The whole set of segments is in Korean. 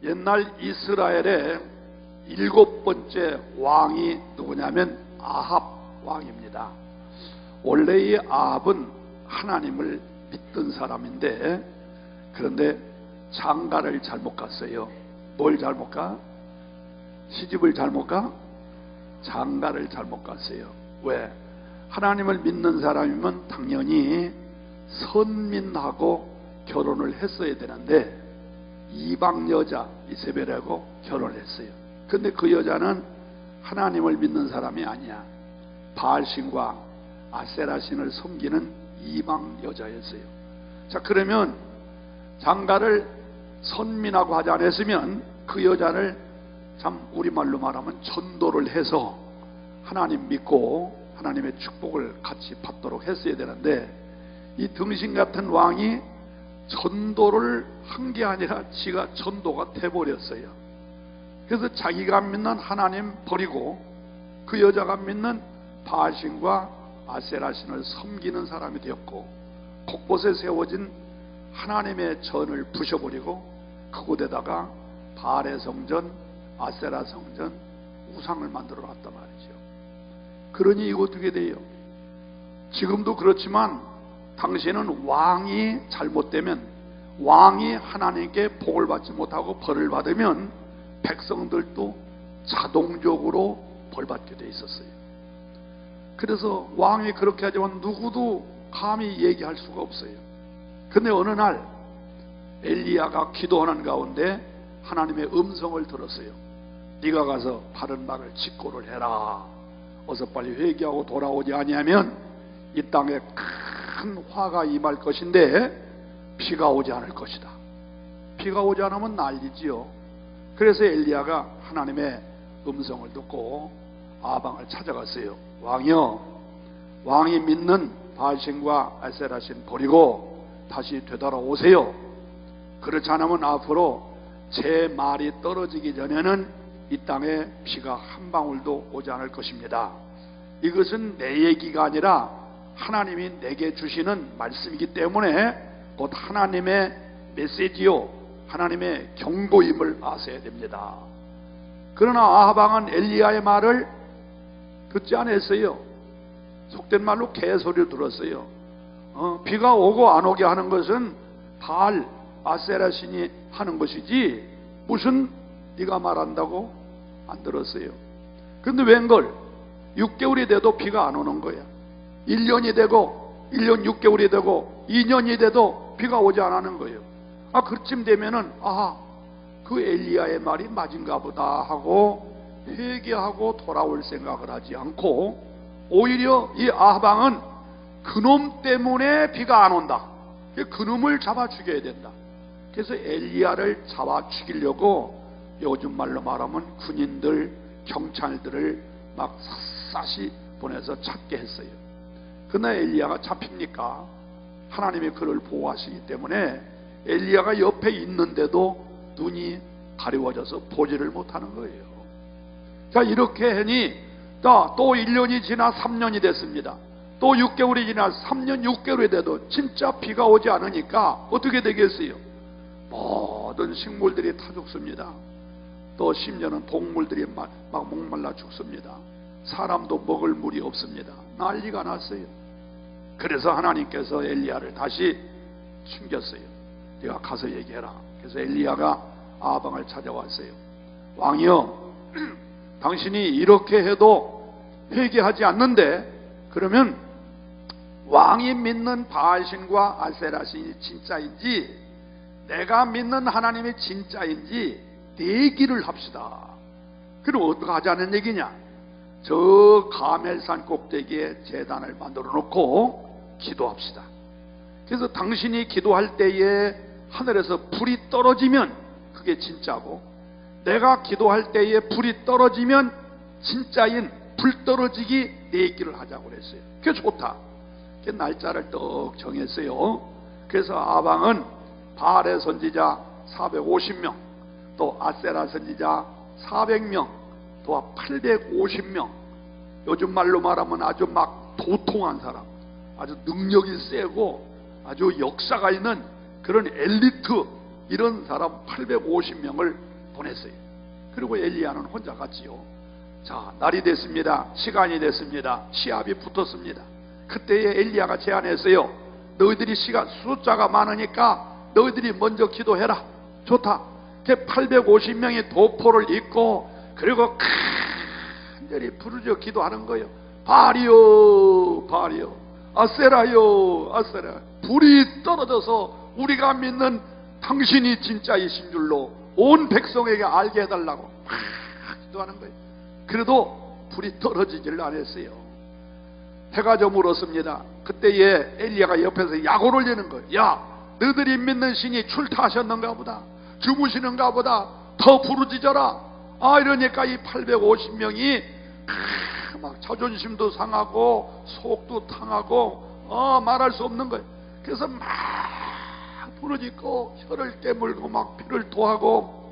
옛날 이스라엘의 7번째 왕이 누구냐면 아합 왕입니다. 원래 이 아합은 하나님을 믿던 사람인데, 그런데 장가를 잘못 갔어요. 뭘 잘못 가? 시집을 잘못 가? 장가를 잘못 갔어요. 왜? 하나님을 믿는 사람이면 당연히 선민하고 결혼을 했어야 되는데 이방 여자 이세벨하고 결혼을 했어요. 근데 그 여자는 하나님을 믿는 사람이 아니야. 바알신과 아세라신을 섬기는 이방 여자였어요. 자, 그러면 장가를 선민하고 하지 않았으면 그 여자를 참 우리말로 말하면 전도를 해서 하나님 믿고 하나님의 축복을 같이 받도록 했어야 되는데, 이 등신 같은 왕이 전도를 한 게 아니라 지가 전도가 돼버렸어요. 그래서 자기가 믿는 하나님 버리고 그 여자가 믿는 바알신과 아세라신을 섬기는 사람이 되었고, 곳곳에 세워진 하나님의 전을 부셔버리고 그곳에다가 바알의 성전, 아세라 성전, 우상을 만들어 놨단 말이죠. 그러니 이거 어떻게 돼요? 지금도 그렇지만 당시에는 왕이 잘못되면, 왕이 하나님께 복을 받지 못하고 벌을 받으면 백성들도 자동적으로 벌받게 돼 있었어요. 그래서 왕이 그렇게 하지만 누구도 감히 얘기할 수가 없어요. 근데 어느 날 엘리야가 기도하는 가운데 하나님의 음성을 들었어요. 네가 가서 바른 말을 직고를 해라. 어서 빨리 회개하고 돌아오지 아니하면 이 땅에 큰 화가 임할 것인데 비가 오지 않을 것이다. 비가 오지 않으면 난리지요. 그래서 엘리야가 하나님의 음성을 듣고 아방을 찾아갔어요. 왕이여, 왕이 믿는 바알신과 아세라신 버리고 다시 되돌아오세요. 그렇지 않으면 앞으로 제 말이 떨어지기 전에는 이 땅에 비가 한 방울도 오지 않을 것입니다. 이것은 내 얘기가 아니라 하나님이 내게 주시는 말씀이기 때문에 곧 하나님의 메시지요, 하나님의 경고임을 아셔야 됩니다. 그러나 아합 왕은 엘리야의 말을 듣지 않았어요. 속된 말로 개소리를 들었어요. 비가 오고 안 오게 하는 것은 바알, 아세라 신이 하는 것이지 무슨 네가 말한다고 안 들었어요. 그런데 웬걸 6개월이 돼도 비가 안 오는 거야. 1년이 되고 1년 6개월이 되고 2년이 돼도 비가 오지 않는 거예요. 그쯤 되면은 그 엘리야의 말이 맞은가 보다 하고 회개하고 돌아올 생각을 하지 않고 오히려 이 아합 왕은 그놈 때문에 비가 안 온다. 그놈을 잡아 죽여야 된다. 그래서 엘리야를 잡아 죽이려고 요즘 말로 말하면 군인들, 경찰들을 막 샅샅이 보내서 찾게 했어요. 그러나 엘리야가 잡힙니까? 하나님이 그를 보호하시기 때문에 엘리야가 옆에 있는데도 눈이 가려워져서 보지를 못하는 거예요. 자, 이렇게 하니 또 1년이 지나 3년이 됐습니다. 또 6개월이 지나 3년 6개월이 돼도 진짜 비가 오지 않으니까 어떻게 되겠어요? 모든 식물들이 타 죽습니다. 또 심지어는 동물들이 막 목말라 죽습니다. 사람도 먹을 물이 없습니다. 난리가 났어요. 그래서 하나님께서 엘리야를 다시 숨겼어요. 네가 가서 얘기해라. 그래서 엘리야가 아합 왕을 찾아왔어요. 왕이여, 당신이 이렇게 해도 회개하지 않는데 그러면 왕이 믿는 바알신과 아세라신이 진짜인지 내가 믿는 하나님이 진짜인지 내기를 합시다. 그럼 어떻게 하자는 얘기냐? 저 가멜산 꼭대기에 제단을 만들어 놓고 기도합시다. 그래서 당신이 기도할 때에 하늘에서 불이 떨어지면 그게 진짜고, 내가 기도할 때에 불이 떨어지면 진짜인 불 떨어지기 내기를 하자고 그랬어요. 그게 좋다. 그 날짜를 떡 정했어요. 그래서 아방은 바알의 선지자 450명, 또 아세라 선지자 400명, 또 850명, 요즘 말로 말하면 아주 막 도통한 사람, 아주 능력이 세고 아주 역사가 있는 그런 엘리트 이런 사람 850명을 보냈어요. 그리고 엘리야는 혼자 갔지요. 자, 날이 됐습니다. 시간이 됐습니다. 시합이 붙었습니다. 그때에 엘리야가 제안했어요. 너희들이 숫자가 많으니까 너희들이 먼저 기도해라. 좋다. 850명이 도포를 입고 그리고 간절히 부르짖어 기도하는 거예요. 바리요, 바리요, 아세라요, 아세라. 불이 떨어져서 우리가 믿는 당신이 진짜이신 줄로 온 백성에게 알게 해달라고 막 기도하는 거예요. 그래도 불이 떨어지지를 않았어요. 해가 저물었습니다. 그때에 엘리야가 옆에서 약을 올리는 거예요. 야, 너희들이 믿는 신이 출타하셨는가 보다, 주무시는가 보다, 더 부르짖어라. 이러니까 이 850명이 막 자존심도 상하고 속도 상하고 말할 수 없는 거예요. 그래서 막 부르짖고 혀를 깨물고 막 피를 토하고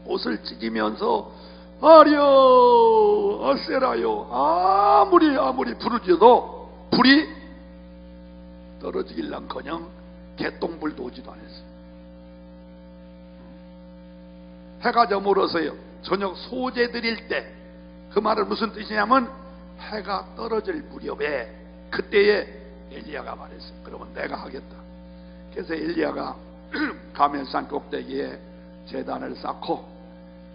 옷을 찢으면서 아려 아세라요 아무리 부르짖어도 불이 떨어지길랑커녕 개똥불도 오지도 않았어요. 해가 저물어서요 저녁 소재 드릴 때, 그 말은 무슨 뜻이냐면 해가 떨어질 무렵에 그때에 엘리야가 말했어요. 그러면 내가 하겠다. 그래서 엘리야가 가면산 꼭대기에 제단을 쌓고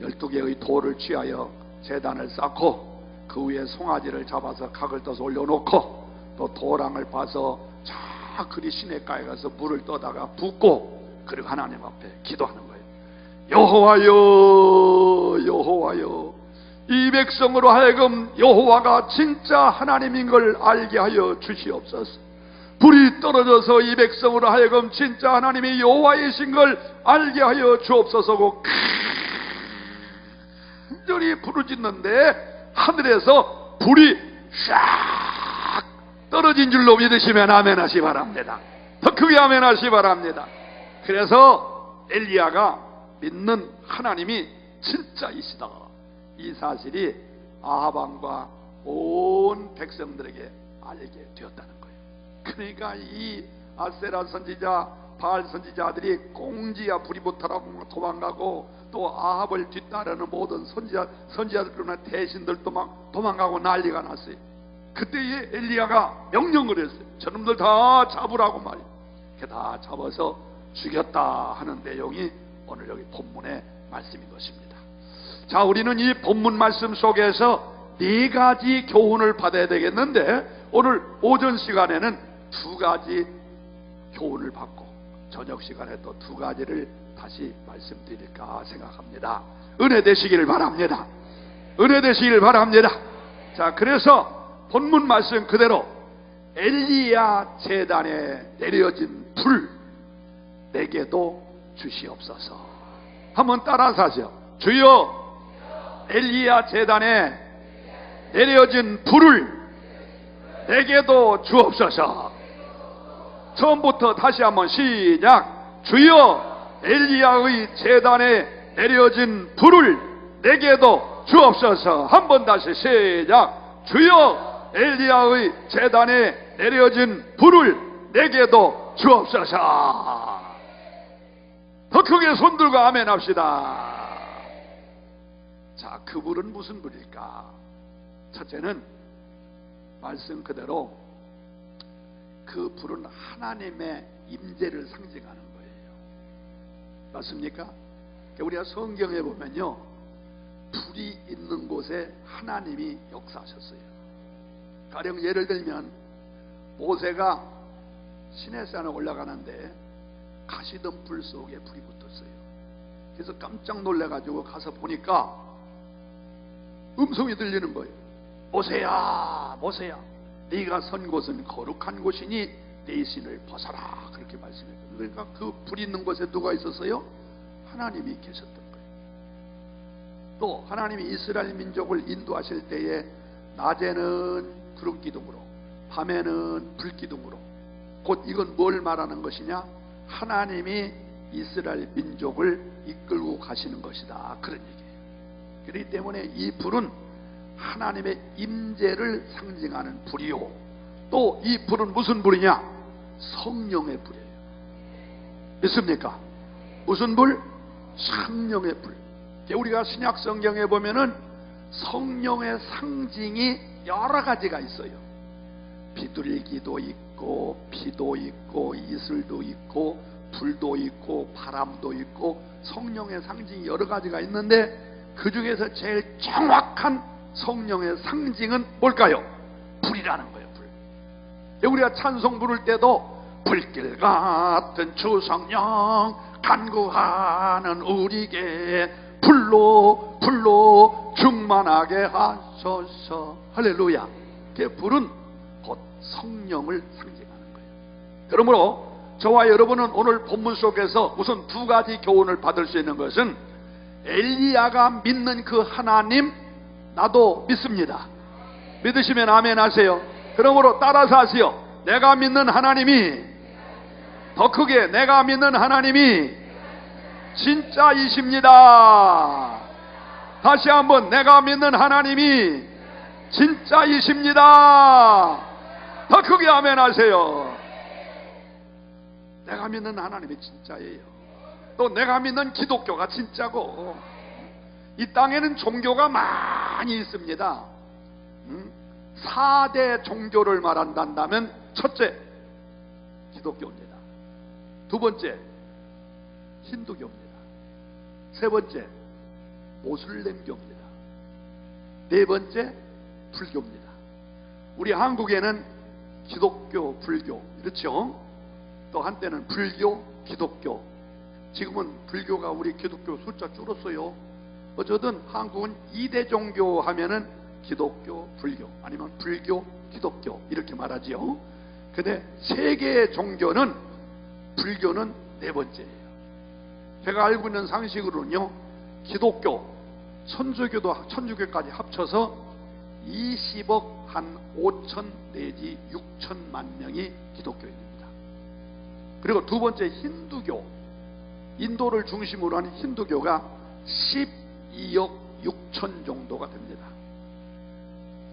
12개의 돌을 취하여 제단을 쌓고 그 위에 송아지를 잡아서 각을 떠서 올려놓고 또 도랑을 파서 저 그리 시냇가에 가서 물을 떠다가 붓고 그리고 하나님 앞에 기도하는 거예요. 여호와여, 여호와여, 이 백성으로 하여금 여호와가 진짜 하나님인 걸 알게 하여 주시옵소서. 불이 떨어져서 이 백성으로 하여금 진짜 하나님이 여호와이신 걸 알게 하여 주옵소서고 간절히 부르짖는데 하늘에서 불이 샥 떨어진 줄로 믿으시면 아멘 하시 바랍니다. 더 크게 아멘 하시 바랍니다. 그래서 엘리야가 믿는 하나님이 진짜이시다, 이 사실이 아합 왕과 온 백성들에게 알게 되었다는 거예요. 그러니까 이 아세라 선지자, 바알 선지자들이 꽁지야 부리부터라고 도망가고 또 아합을 뒤따르는 모든 선지자들이나 대신들도 막 도망가고 난리가 났어요. 그때에 엘리야가 명령을 했어요. 저놈들 다 잡으라고 말이에요. 다 잡아서 죽였다 하는 내용이 오늘 여기 본문의 말씀인 것입니다. 자, 우리는 이 본문 말씀 속에서 네 가지 교훈을 받아야 되겠는데 오늘 오전 시간에는 두 가지 교훈을 받고 저녁 시간에 또 두 가지를 다시 말씀드릴까 생각합니다. 은혜 되시기를 바랍니다. 은혜 되시기를 바랍니다. 자, 그래서 본문 말씀 그대로 엘리야 제단에 내려진 불 내게도 주시옵소서. 한번 따라서 하세요. 주여, 엘리야 제단에 내려진 불을 내게도 주옵소서. 처음부터 다시 한번 시작. 주여, 엘리야의 제단에 내려진 불을 내게도 주옵소서. 한번 다시 시작. 주여, 엘리야의 제단에 내려진 불을 내게도 주옵소서. 더 크게 손들고 아멘 합시다. 자, 그 불은 무슨 불일까? 첫째는 말씀 그대로 그 불은 하나님의 임재를 상징하는 거예요. 맞습니까? 우리가 성경에 보면요, 불이 있는 곳에 하나님이 역사하셨어요. 가령 예를 들면 모세가 시내산에 올라가는데 가시던 불 속에 불이 붙었어요. 그래서 깜짝 놀래가지고 가서 보니까 음성이 들리는 거예요. 모세야, 모세야, 네가 선 곳은 거룩한 곳이니 네 신을 벗어라, 그렇게 말씀했어요. 그러니까 그 불 있는 곳에 누가 있었어요? 하나님이 계셨던 거예요. 또 하나님이 이스라엘 민족을 인도하실 때에 낮에는 구름 기둥으로, 밤에는 불 기둥으로, 곧 이건 뭘 말하는 것이냐? 하나님이 이스라엘 민족을 이끌고 가시는 것이다, 그런 얘기예요. 그렇기 때문에 이 불은 하나님의 임재를 상징하는 불이요, 또 이 불은 무슨 불이냐? 성령의 불이에요. 믿습니까? 무슨 불? 성령의 불. 우리가 신약 성경에 보면은 성령의 상징이 여러 가지가 있어요. 비둘기도 있고 피도 있고 이슬도 있고 불도 있고 바람도 있고 성령의 상징이 여러 가지가 있는데 그 중에서 제일 정확한 성령의 상징은 뭘까요? 불이라는 거예요. 불. 우리가 찬송 부를 때도 불길 같은 주 성령 간구하는 우리에게 불로 충만하게 하소서. 할렐루야. 그 불은 곧 성령을 상징하는 거예요. 그러므로 저와 여러분은 오늘 본문 속에서 우선 두 가지 교훈을 받을 수 있는 것은 엘리야가 믿는 그 하나님 나도 믿습니다. 믿으시면 아멘 하세요. 그러므로 따라서 하세요. 내가 믿는 하나님이, 더 크게 내가 믿는 하나님이 진짜이십니다. 다시 한번 내가 믿는 하나님이 진짜이십니다. 더 크게 아멘 하세요. 내가 믿는 하나님이 진짜예요. 또 내가 믿는 기독교가 진짜고, 이 땅에는 종교가 많이 있습니다. 4대 종교를 말한다면 첫째 기독교입니다. 두 번째 힌두교입니다. 세 번째 모슬렘교입니다. 네 번째 불교입니다. 우리 한국에는 기독교, 불교 그렇죠? 또 한때는 불교, 기독교. 지금은 불교가 우리 기독교 숫자 줄었어요. 어쨌든 한국은 2대 종교 하면은 기독교, 불교 아니면 불교, 기독교 이렇게 말하지요. 근데 세계의 종교는 불교는 네 번째예요. 제가 알고 있는 상식으로는요, 기독교, 천주교까지 합쳐서 20억 한 5천 내지 6천만 명이 기독교인입니다. 그리고 두 번째 힌두교, 인도를 중심으로 하는 힌두교가 12억 6천 정도가 됩니다.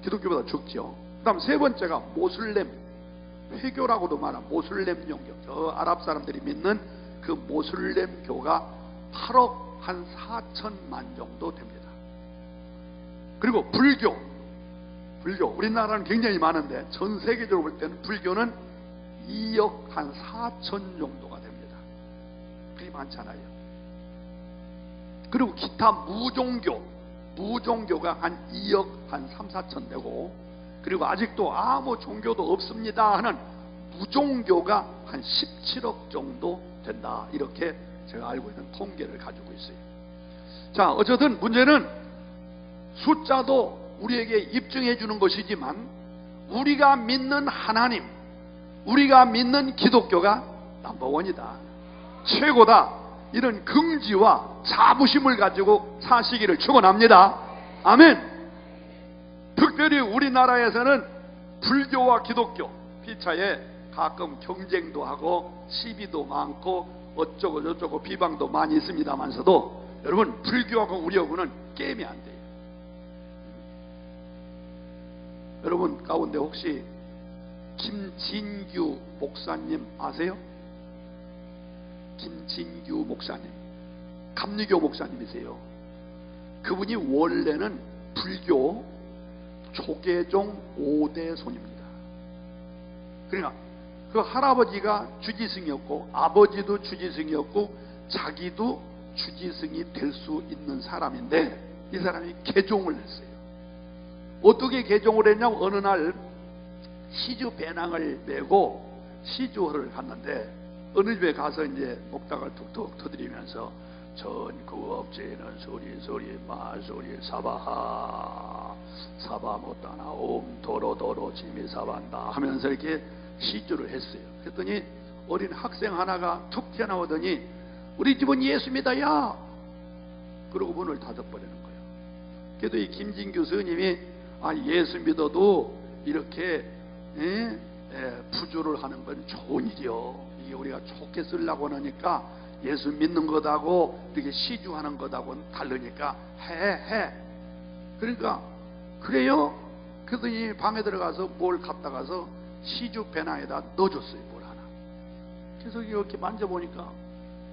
기독교보다 적죠. 그 다음 세 번째가 모슬렘, 회교라고도 말하는 모슬렘 종교, 저 아랍 사람들이 믿는 그 모슬렘 교가 8억 한 4천만 정도 됩니다. 그리고 불교, 우리나라는 굉장히 많은데 전 세계적으로 볼 때는 불교는 2억 한 4천 정도가 됩니다. 그리 많잖아요. 그리고 기타 무종교가 한 2억 한 3, 4천 되고, 그리고 아직도 아무 종교도 없습니다 하는 무종교가 한 17억 정도 된다. 이렇게 제가 알고 있는 통계를 가지고 있어요. 자, 어쨌든 문제는 숫자도 우리에게 입증해 주는 것이지만 우리가 믿는 하나님, 우리가 믿는 기독교가 넘버원이다, 최고다, 이런 긍지와 자부심을 가지고 사시기를 축원합니다. 아멘. 특별히 우리나라에서는 불교와 기독교 피차에 가끔 경쟁도 하고 시비도 많고 어쩌고 저쩌고 비방도 많이 있습니다만서도 여러분, 불교하고 우리하고는 게임이 안 돼요. 여러분 가운데 혹시 김진규 목사님 아세요? 김진규 목사님, 감리교 목사님이세요. 그분이 원래는 불교 조계종 5대 손입니다. 그러니까 그 할아버지가 주지승이었고 아버지도 주지승이었고 자기도 주지승이 될 수 있는 사람인데, 이 사람이 개종을 했어요. 어떻게 개종을 했냐면 어느 날 시주 배낭을 메고 시주를 갔는데 어느 집에 가서 이제 목닥을 툭툭 터뜨리면서 전구업제는 소리 마소리 사바하 사바 못하나 옴 도로도로 지미 사반다 하면서 이렇게 시주를 했어요. 그랬더니 어린 학생 하나가 툭 튀어나오더니 우리 집은 예수 믿어야, 그러고 문을 닫아버리는 거예요. 그래도 이 김진규 스님이 예수 믿어도 이렇게 부주를 하는 건 좋은 일이요, 이게 우리가 좋게 쓰려고 하니까 예수 믿는 것하고 이렇게 시주하는 것하고는 다르니까 해. 그러니까 그래요? 그러더니 방에 들어가서 뭘 갖다 가서 시주 배낭에다 넣어줬어요. 뭘 하나. 그래서 이렇게 만져보니까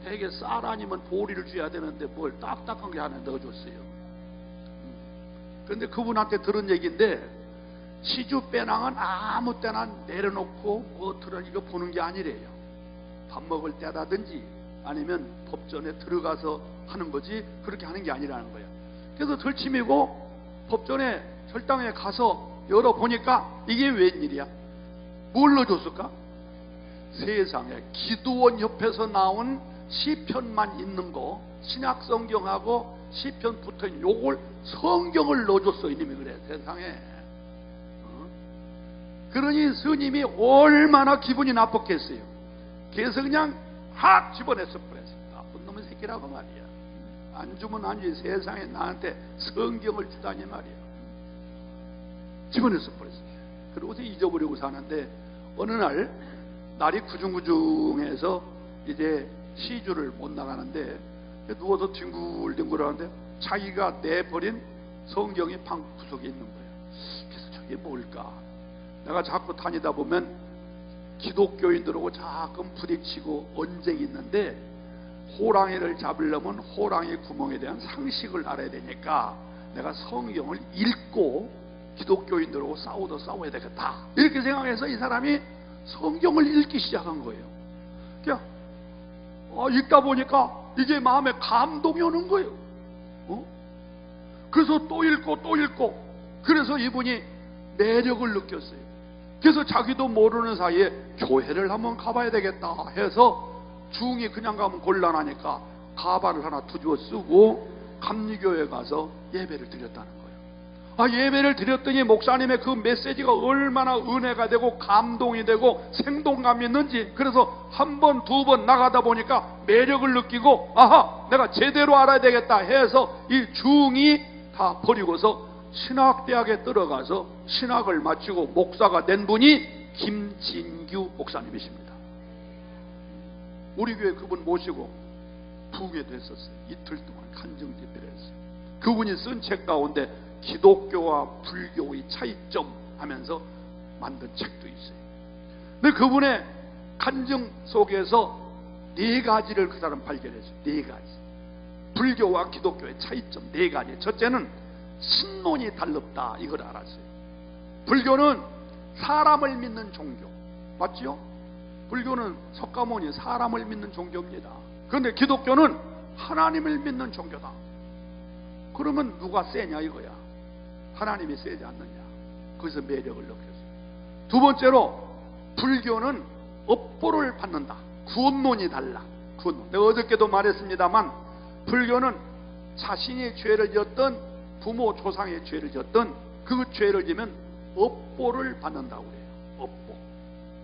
되게 쌀 아니면 보리를 줘야 되는데 뭘 딱딱한 게 하나 넣어줬어요. 그런데 그분한테 들은 얘기인데, 시주 빼낭은 아무 때나 내려놓고 뭐 들은 이거 보는 게 아니래요. 밥 먹을 때라든지 아니면 법전에 들어가서 하는 거지 그렇게 하는 게 아니라는 거예요. 그래서 들치미고 법전에 절당에 가서 열어보니까 이게 웬일이야? 뭘 넣어줬을까? 세상에 기도원 옆에서 나온 시편만 있는 거, 신약성경하고 시편 붙어있는 요걸 성경을 넣어줬어. 이님이 그래. 세상에. 그러니 스님이 얼마나 기분이 나빴겠어요. 그래서 그냥 확 집어냈어 버렸어. 나쁜 놈의 새끼라고 말이야. 안 주면 안 주지. 세상에 나한테 성경을 주다니 말이야. 집어냈어 버렸어. 그러고서 잊어버리고 사는데, 어느 날 날이 구중구중해서 이제 시주를 못 나가는데 누워서 뒹굴뒹굴 하는데 자기가 내버린 성경이 방 구석에 있는 거예요. 그래서 저게 뭘까? 내가 자꾸 다니다 보면 기독교인들하고 자꾸 부딪히고 언쟁이 있는데, 호랑이를 잡으려면 호랑이 구멍에 대한 상식을 알아야 되니까 내가 성경을 읽고 기독교인들하고 싸워야 되겠다, 이렇게 생각해서 이 사람이 성경을 읽기 시작한 거예요. 그냥 읽다 보니까 이게 마음에 감동이 오는 거예요. 그래서 또 읽고 그래서 이분이 매력을 느꼈어요. 그래서 자기도 모르는 사이에 교회를 한번 가봐야 되겠다 해서, 중이 그냥 가면 곤란하니까 가발을 하나 뒤집어 쓰고 감리교회 가서 예배를 드렸다는 거예요. 예배를 드렸더니 목사님의 그 메시지가 얼마나 은혜가 되고 감동이 되고 생동감이 있는지, 그래서 한 번, 두 번 나가다 보니까 매력을 느끼고, 아하, 내가 제대로 알아야 되겠다 해서 이 중이 다 버리고서 신학대학에 들어가서 신학을 마치고 목사가 된 분이 김진규 목사님이십니다. 우리 교회 그분 모시고 부흥회도 했었어요. 이틀 동안 간증 집회를 했어요. 그분이 쓴 책 가운데 기독교와 불교의 차이점 하면서 만든 책도 있어요. 근데 그분의 간증 속에서 네 가지를 그 사람 발견했어요. 네 가지. 불교와 기독교의 차이점 네 가지. 첫째는 신론이 달랐다, 이걸 알았어요. 불교는 사람을 믿는 종교, 맞지요? 불교는 석가모니 사람을 믿는 종교입니다. 그런데 기독교는 하나님을 믿는 종교다. 그러면 누가 세냐 이거야. 하나님이 세지 않느냐. 거기서 매력을 느꼈어요. 두 번째로, 불교는 업보를 받는다. 구원론이 달라. 구원론. 내가 어저께도 말했습니다만, 불교는 자신이 죄를 지었던, 부모 조상의 죄를 지었던 그 죄를 지면 업보를 받는다고 그래요. 업보.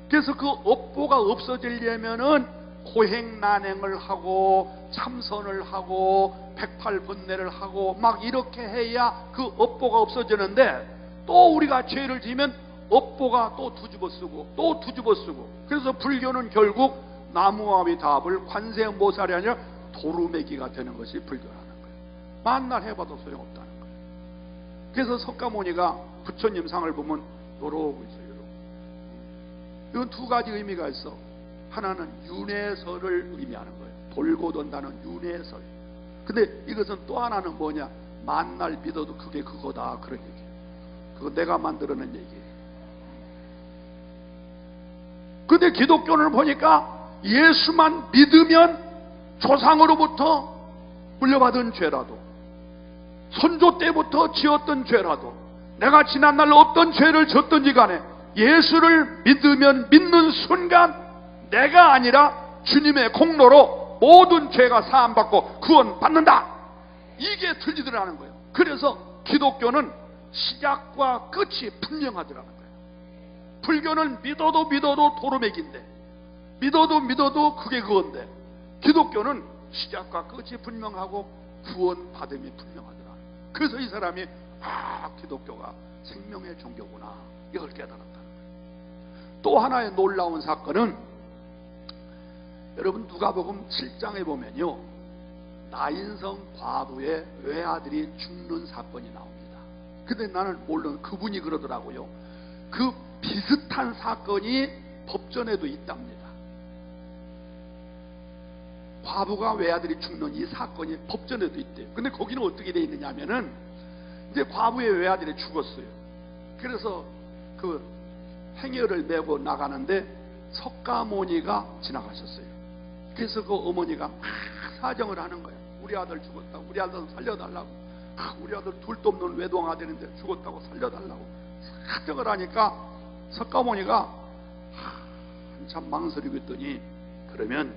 그래서 그 업보가 없어지려면은 고행난행을 하고 참선을 하고 108번뇌를 하고 막 이렇게 해야 그 업보가 없어지는데, 또 우리가 죄를 지면 업보가 또 뒤집어 쓰고 또 뒤집어 쓰고, 그래서 불교는 결국 나무아미답을 관세음보살이 아니라 도루매기가 되는 것이 불교라는 거예요. 만날 해봐도 소용없다는 거예요. 그래서 석가모니가 부처님 상을 보면 요러고 있어요. 이건 두 가지 의미가 있어. 하나는 윤회설을 의미하는 거예요. 돌고 돈다는 윤회설. 근데 이것은 또 하나는 뭐냐? 만날 믿어도 그게 그거다, 그런 얘기예요. 그거 내가 만들어낸 얘기예요. 근데 기독교를 보니까 예수만 믿으면 조상으로부터 물려받은 죄라도, 선조 때부터 지었던 죄라도, 내가 지난날 어떤 죄를 졌든지 간에 예수를 믿으면 믿는 순간 내가 아니라 주님의 공로로 모든 죄가 사함받고 구원받는다, 이게 들리더라는 거예요. 그래서 기독교는 시작과 끝이 분명하더라는 거예요. 불교는 믿어도 도루맥인데, 믿어도 그게 그건데, 기독교는 시작과 끝이 분명하고 구원받음이 분명하더라. 그래서 이 사람이 기독교가 생명의 종교구나, 이걸 깨달았다는 거예요. 또 하나의 놀라운 사건은, 여러분 누가복음 7장에 보면요, 나인성 과부의 외아들이 죽는 사건이 나옵니다. 근데 나는 물론 그분이 그러더라고요. 그 비슷한 사건이 법전에도 있답니다. 과부가 외아들이 죽는 이 사건이 법전에도 있대요. 근데 거기는 어떻게 돼 있느냐 하면은 이제 과부의 외아들이 죽었어요. 그래서 그 행여를 메고 나가는데 석가모니가 지나가셨어요. 그래서 그 어머니가 막 사정을 하는 거예요. 우리 아들 죽었다고, 우리 아들 살려달라고, 우리 아들 둘도 없는 외동 아들인데 죽었다고 살려달라고 사정을 하니까 석가모니가 한참 망설이고 있더니, 그러면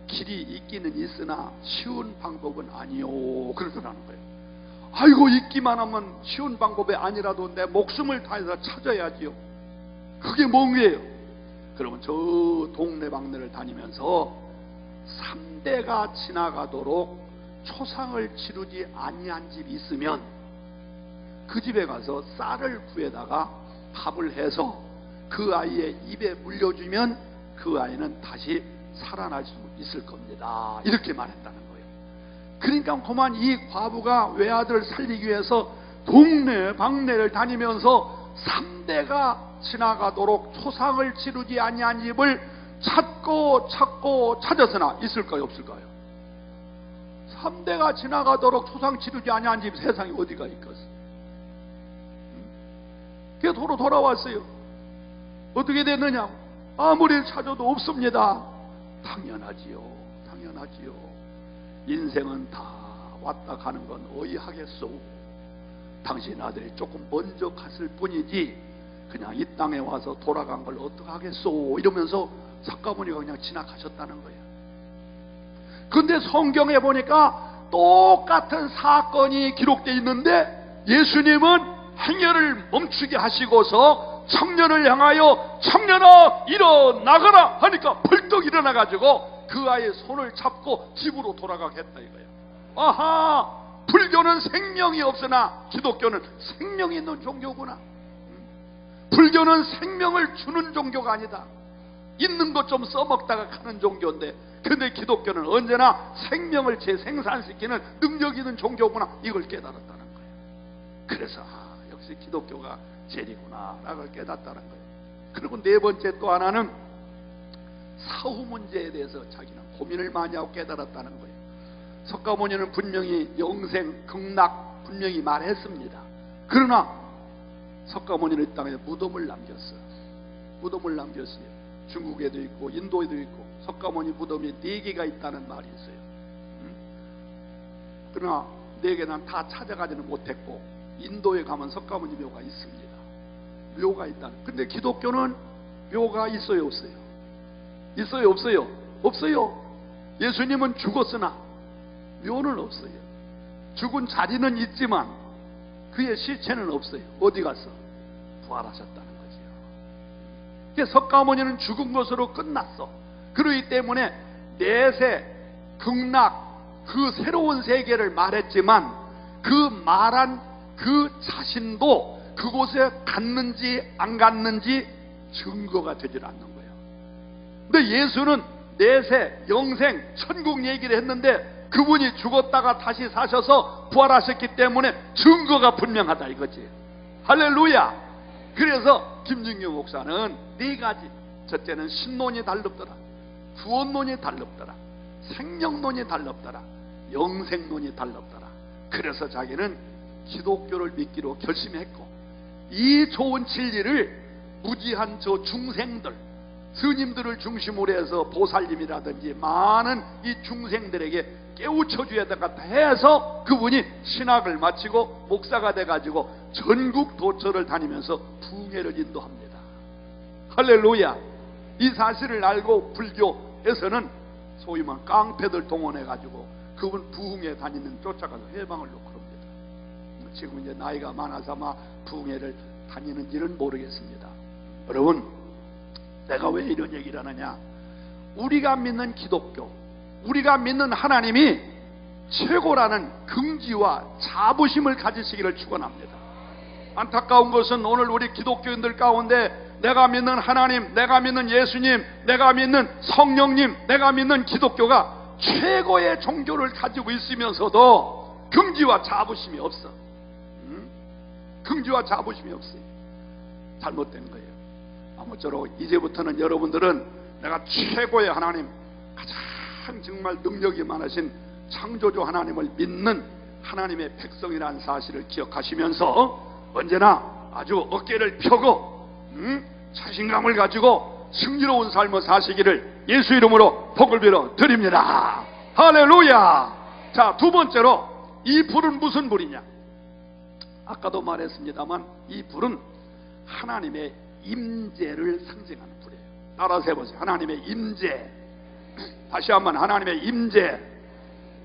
길이 있기는 있으나 쉬운 방법은 아니요, 그러더라는 거예요. 아이고, 있기만 하면 쉬운 방법이 아니라도 내 목숨을 다해서 찾아야지요. 그게 뭔게요? 그러면 저 동네방네를 다니면서 3대가 지나가도록 초상을 치르지 아니한 집이 있으면 그 집에 가서 쌀을 구해다가 밥을 해서 그 아이의 입에 물려주면 그 아이는 다시 살아날 수 있을 겁니다. 이렇게 말했다는 거예요. 그러니까 그만 이 과부가 외아들을 살리기 위해서 동네 방네를 다니면서 3대가 지나가도록 초상을 치르지 아니한 집을 찾고 찾았으나 있을까요, 없을까요? 3대가 지나가도록 초상 치르지 아니한 집 세상에 어디가 있겠어요? 그게 도로 돌아왔어요. 어떻게 됐느냐? 아무리 찾아도 없습니다. 당연하지요. 인생은 다 왔다 가는 건 어이하겠소. 당신 아들이 조금 먼저 갔을 뿐이지 그냥 이 땅에 와서 돌아간 걸 어떡하겠소, 이러면서 석가모니가 그냥 지나가셨다는 거예요. 근데 성경에 보니까 똑같은 사건이 기록되어 있는데 예수님은 행여를 멈추게 하시고서 청년을 향하여 청년아 일어나거라 하니까 벌떡 일어나가지고 그 아이의 손을 잡고 집으로 돌아가겠다 이거예요. 아하, 불교는 생명이 없으나 기독교는 생명이 있는 종교구나. 불교는 생명을 주는 종교가 아니다. 있는 것 좀 써먹다가 가는 종교인데, 근데 기독교는 언제나 생명을 재생산시키는 능력 있는 종교구나, 이걸 깨달았다는 거예요. 그래서 역시 기독교가 제일이구나 라고 깨닫다는 거예요. 그리고 네 번째 또 하나는 사후 문제에 대해서 자기는 고민을 많이 하고 깨달았다는 거예요. 석가모니는 분명히 영생, 극락 분명히 말했습니다. 그러나 석가모니는 이 땅에 무덤을 남겼어요. 중국에도 있고 인도에도 있고 석가모니 무덤이 4개가 있다는 말이 있어요. 그러나 4개는 다 찾아가지는 못했고 인도에 가면 석가모니 묘가 있습니다. 묘가 있다는. 근데 기독교는 묘가 있어요, 없어요? 있어요, 없어요? 없어요. 예수님은 죽었으나 묘는 없어요. 죽은 자리는 있지만 그의 시체는 없어요. 어디 갔어? 부활하셨다는 거지요. 그래서 석가모니는 죽은 것으로 끝났어. 그러기 때문에 내세, 극락, 그 새로운 세계를 말했지만 그 말한 그 자신도 그곳에 갔는지 안 갔는지 증거가 되질 않는 거예요. 근데 예수는 내세, 영생, 천국 얘기를 했는데 그분이 죽었다가 다시 사셔서 부활하셨기 때문에 증거가 분명하다 이거지. 할렐루야. 그래서 김중경 목사는 4가지, 첫째는 신론이 달럽더라, 구원론이 달럽더라, 생명론이 달럽더라, 영생론이 달럽더라. 그래서 자기는 기독교를 믿기로 결심했고, 이 좋은 진리를 무지한 저 중생들, 스님들을 중심으로 해서 보살님이라든지 많은 이 중생들에게 깨우쳐줘야 되겠다 해서 그분이 신학을 마치고 목사가 돼가지고 전국 도처를 다니면서 부흥회를 인도합니다. 할렐루야. 이 사실을 알고 불교에서는 소위 말하는 깡패들 동원해가지고 그분 부흥회 다니는 쫓아가서 해방을 놓고 합니다. 지금 이제 나이가 많아서 아마 부흥회를 다니는지는 모르겠습니다. 여러분, 내가 왜 이런 얘기를 하느냐? 우리가 믿는 기독교, 우리가 믿는 하나님이 최고라는 긍지와 자부심을 가지시기를 축원합니다. 안타까운 것은 오늘 우리 기독교인들 가운데 내가 믿는 하나님, 내가 믿는 예수님, 내가 믿는 성령님, 내가 믿는 기독교가 최고의 종교를 가지고 있으면서도 긍지와 자부심이 없어. 긍지와 자부심이 없어요. 잘못된 거예요. 아무쪼록 이제부터는 여러분들은 내가 최고의 하나님, 가장 정말 능력이 많으신 창조주 하나님을 믿는 하나님의 백성이라는 사실을 기억하시면서 언제나 아주 어깨를 펴고 자신감을 가지고 승리로운 삶을 사시기를 예수 이름으로 복을 빌어 드립니다. 할렐루야. 자, 두 번째로 이 불은 무슨 불이냐? 아까도 말했습니다만 이 불은 하나님의 임재를 상징하는 불이에요. 따라서 해보세요. 하나님의 임재. 다시 한번 하나님의 임재.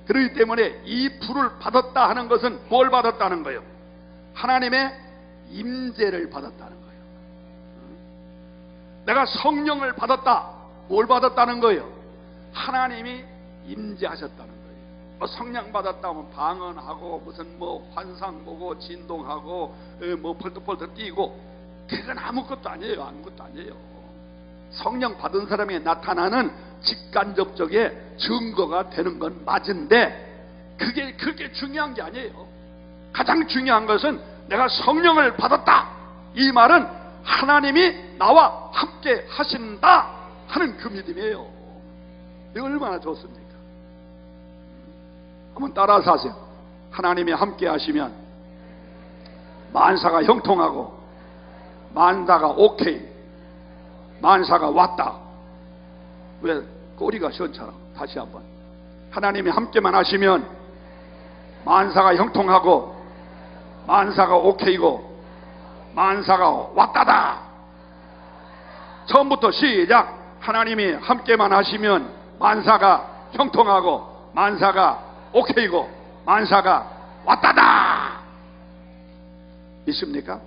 그렇기 때문에 이 불을 받았다 하는 것은 뭘 받았다는 거예요? 하나님의 임재를 받았다는 거예요. 내가 성령을 받았다. 뭘 받았다는 거예요? 하나님이 임재하셨다는 거예요. 뭐 성령 받았다 하면 방언하고 무슨 뭐 환상 보고 진동하고 뭐 펄떡펄떡 뛰고, 그건 아무것도 아니에요. 아무것도 아니에요. 성령 받은 사람에 나타나는 직간접적의 증거가 되는 건 맞은데 그게 중요한 게 아니에요. 가장 중요한 것은 내가 성령을 받았다. 이 말은 하나님이 나와 함께 하신다 하는 그 믿음이에요. 이거 얼마나 좋습니까? 한번 따라서 하세요. 하나님이 함께 하시면 만사가 형통하고 만사가 오케이, 만사가 왔다. 왜? 꼬리가 시원찮아. 다시 한번. 하나님이 함께만 하시면 만사가 형통하고 만사가 오케이고 만사가 왔다다. 처음부터 시작. 하나님이 함께만 하시면 만사가 형통하고 만사가 오케이고 만사가 왔다다. 믿습니까?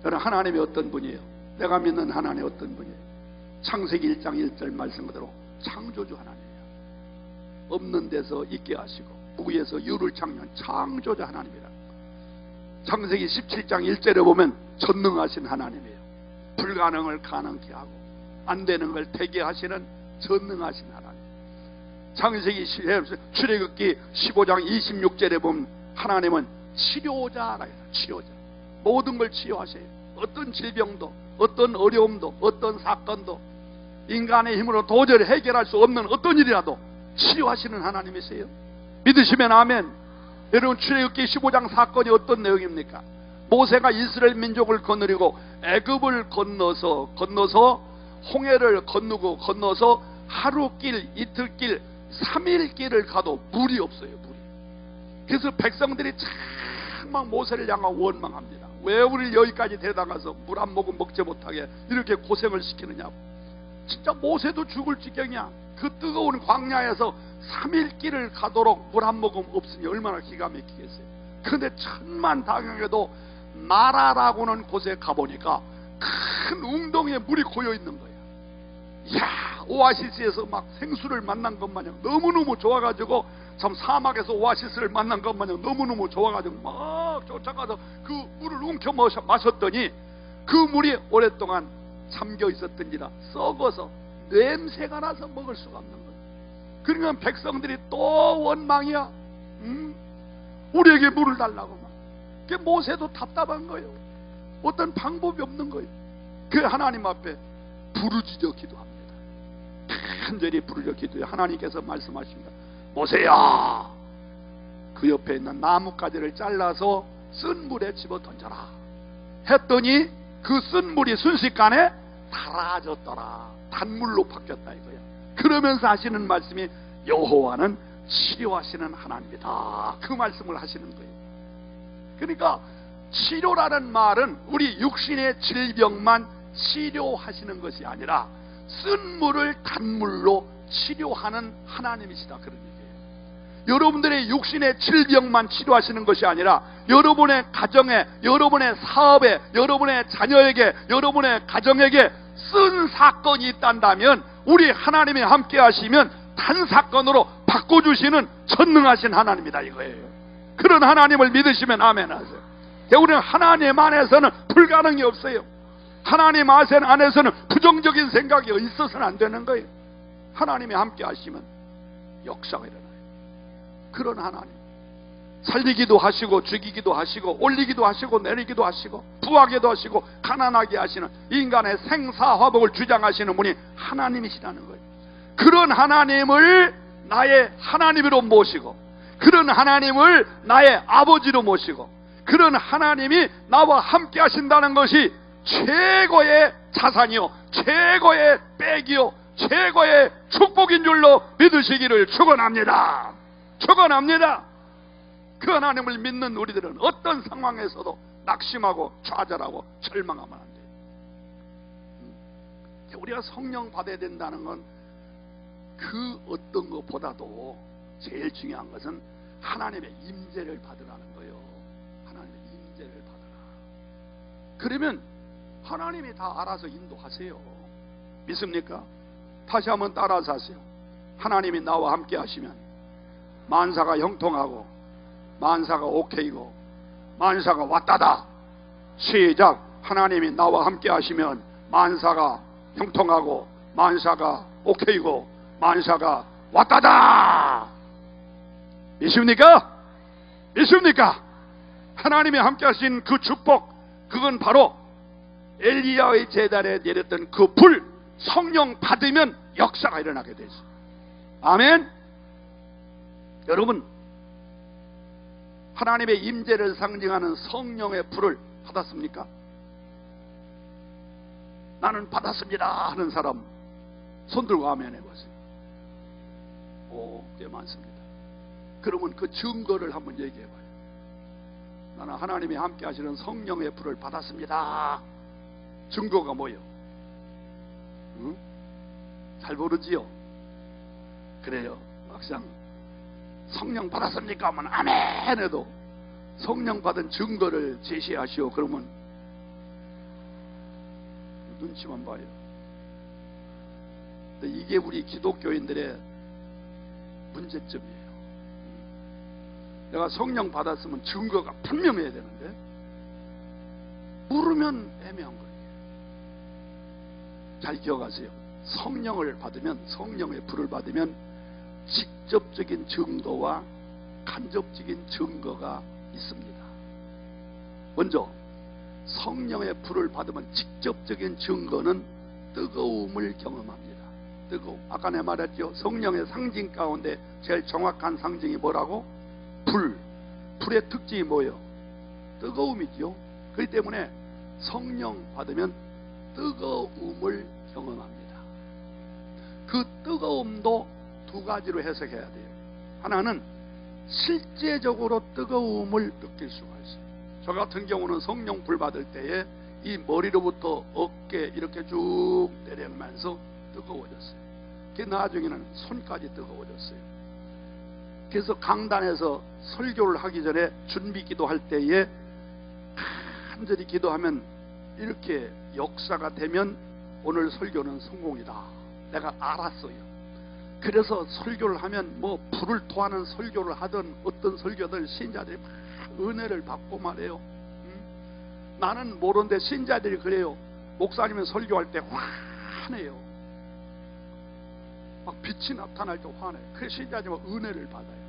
저는 하나님이 어떤 분이에요? 내가 믿는 하나님이 어떤 분이에요? 창세기 1장 1절 말씀 그대로 창조주 하나님이에요. 없는 데서 있게 하시고 무에서 유를 창조한 창조주 하나님이라. 창세기 17장 1절에 보면 전능하신 하나님이에요. 불가능을 가능케 하고 안 되는 걸 되게 하시는 전능하신 하나님. 창세기 출애굽기 15장 26절에 보면 하나님은 치료자라 해요. 치료자. 모든 걸 치료하세요. 어떤 질병도, 어떤 어려움도, 어떤 사건도 인간의 힘으로 도저히 해결할 수 없는 어떤 일이라도 치료하시는 하나님이세요. 믿으시면 아멘. 여러분, 출애굽기 15장 사건이 어떤 내용입니까? 모세가 이스라엘 민족을 거느리고 애굽을 건너서 홍해를 건너서 하루 길, 이틀 길, 3일 길을 가도 물이 없어요. 물이. 그래서 백성들이 막 모세를 향하고 원망합니다. 왜 우리를 여기까지 데려다가서 물 한 모금 먹지 못하게 이렇게 고생을 시키느냐고. 진짜 모세도 죽을 지경이야. 그 뜨거운 광야에서 3일 길을 가도록 물 한 모금 없으니 얼마나 기가 막히겠어요. 그런데 천만다행에도 마라라고는 곳에 가보니까 큰 웅덩이에 물이 고여있는 거야. 이야, 오아시스에서 막 생수를 만난 것 마냥 너무너무 좋아가지고, 참 사막에서 오아시스를 만난 것 마냥 너무너무 좋아가지고 막 쫓아가서 그 물을 움켜 마셨더니 그 물이 오랫동안 잠겨 있었던지라 썩어서 냄새가 나서 먹을 수가 없는 거예요. 그러니까 백성들이 또 원망이야. 우리에게 물을 달라고 막. 그 모세도 답답한 거예요. 어떤 방법이 없는 거예요. 그 하나님 앞에 부르짖어 기도합니다. 간절히 부르짖어 기도해. 하나님께서 말씀하십니다. 모세야, 그 옆에 있는 나뭇가지를 잘라서 쓴 물에 집어 던져라 했더니 그 쓴 물이 순식간에 달아졌더라. 단물로 바뀌었다 이거야. 그러면서 하시는 말씀이 여호와는 치료하시는 하나님이다. 그 말씀을 하시는 거예요. 그러니까 치료라는 말은 우리 육신의 질병만 치료하시는 것이 아니라 쓴 물을 단물로 치료하는 하나님이시다, 그런 얘기예요. 여러분들의 육신의 질병만 치료하시는 것이 아니라 여러분의 가정에, 여러분의 사업에, 여러분의 자녀에게, 여러분의 가정에게 쓴 사건이 있단다면 우리 하나님이 함께 하시면 단 사건으로 바꿔주시는 전능하신 하나님이다 이거예요. 그런 하나님을 믿으시면 아멘 하세요. 우리는 하나님 안에서는 불가능이 없어요. 하나님 안에서는 부정적인 생각이 있어서는 안 되는 거예요. 하나님이 함께 하시면 역사가 일어나요. 그런 하나님, 살리기도 하시고 죽이기도 하시고 올리기도 하시고 내리기도 하시고 부하게도 하시고 가난하게 하시는 인간의 생사화복을 주장하시는 분이 하나님이시라는 거예요. 그런 하나님을 나의 하나님으로 모시고, 그런 하나님을 나의 아버지로 모시고, 그런 하나님이 나와 함께 하신다는 것이 최고의 자산이요, 최고의 백이요, 최고의 축복인 줄로 믿으시기를 축원합니다. 축원합니다. 그 하나님을 믿는 우리들은 어떤 상황에서도 낙심하고 좌절하고 절망하면 안 돼요. 우리가 성령 받아야 된다는 건 그 어떤 것보다도 제일 중요한 것은 하나님의 임재를 받으라는 거예요. 하나님의 임재를 받으라. 그러면 하나님이 다 알아서 인도하세요. 믿습니까? 다시 한번 따라서 하세요. 하나님이 나와 함께 하시면 만사가 형통하고, 만사가 오케이고, 만사가 왔다다. 시작. 하나님이 나와 함께 하시면 만사가 형통하고, 만사가 오케이고, 만사가 왔다다. 믿습니까? 믿습니까? 하나님이 함께 하신 그 축복, 그건 바로 엘리야의 제단에 내렸던 그 불, 성령 받으면 역사가 일어나게 되죠. 아멘. 여러분, 하나님의 임재를 상징하는 성령의 불을 받았습니까? 나는 받았습니다 하는 사람 손 들고 아멘 해보세요. 오, 꽤 많습니다. 그러면 그 증거를 한번 얘기해봐요. 나는 하나님이 함께 하시는 성령의 불을 받았습니다. 증거가 뭐예요? 응? 잘 모르지요? 그래요. 막상 성령 받았습니까 하면 아멘 해도 성령 받은 증거를 제시하시오. 그러면 눈치만 봐요. 근데 이게 우리 기독교인들의 문제점이에요. 내가 성령 받았으면 증거가 분명해야 되는데 모르면 애매한 거예요. 잘 기억하세요. 성령을 받으면, 성령의 불을 받으면 직접적인 증거와 간접적인 증거가 있습니다. 먼저 성령의 불을 받으면 직접적인 증거는 뜨거움을 경험합니다. 뜨거움. 아까 내가 말했죠. 성령의 상징 가운데 제일 정확한 상징이 뭐라고? 불. 불의 특징이 뭐예요? 뜨거움이죠. 그렇기 때문에 성령 받으면 뜨거움을 경험합니다. 그 뜨거움도 두 가지로 해석해야 돼요. 하나는 실제적으로 뜨거움을 느낄 수가 있어요. 저 같은 경우는 성령 불 받을 때에 이 머리로부터 어깨 이렇게 쭉 내려가면서 뜨거워졌어요. 그 나중에는 손까지 뜨거워졌어요. 그래서 강단에서 설교를 하기 전에 준비 기도할 때에 간절히 기도하면 이렇게 역사가 되면 오늘 설교는 성공이다. 내가 알았어요. 그래서 설교를 하면 뭐 불을 토하는 설교를 하던 어떤 설교들 신자들이 막 은혜를 받고 말해요. 나는 모르는데 신자들이 그래요. 목사님은 설교할 때 화내요. 막 빛이 나타날 때 화내요. 그래서 신자들이 막 은혜를 받아요.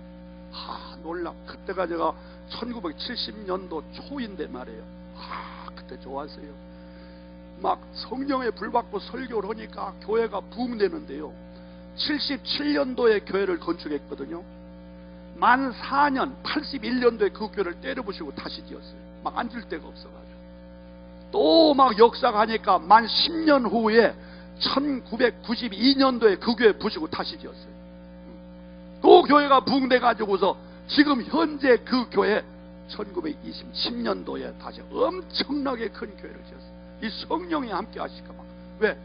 놀라. 그때가 제가 1970년도 초인데 말이에요. 그때 좋았어요. 막 성령에 불받고 설교를 하니까 교회가 부흥되는데요. 77년도에 교회를 건축했거든요. 만 4년 81년도에 그 교회를 때려부시고 다시 지었어요. 막 앉을 데가 없어가지고. 또 막 역사가 하니까 만 10년 후에 1992년도에 그 교회 부시고 다시 지었어요. 또 교회가 부흥돼가지고서 지금 현재 그 교회 1920년도에 다시 엄청나게 큰 교회를 지었어요. 이 성령이 함께 하실까 봐. 왜?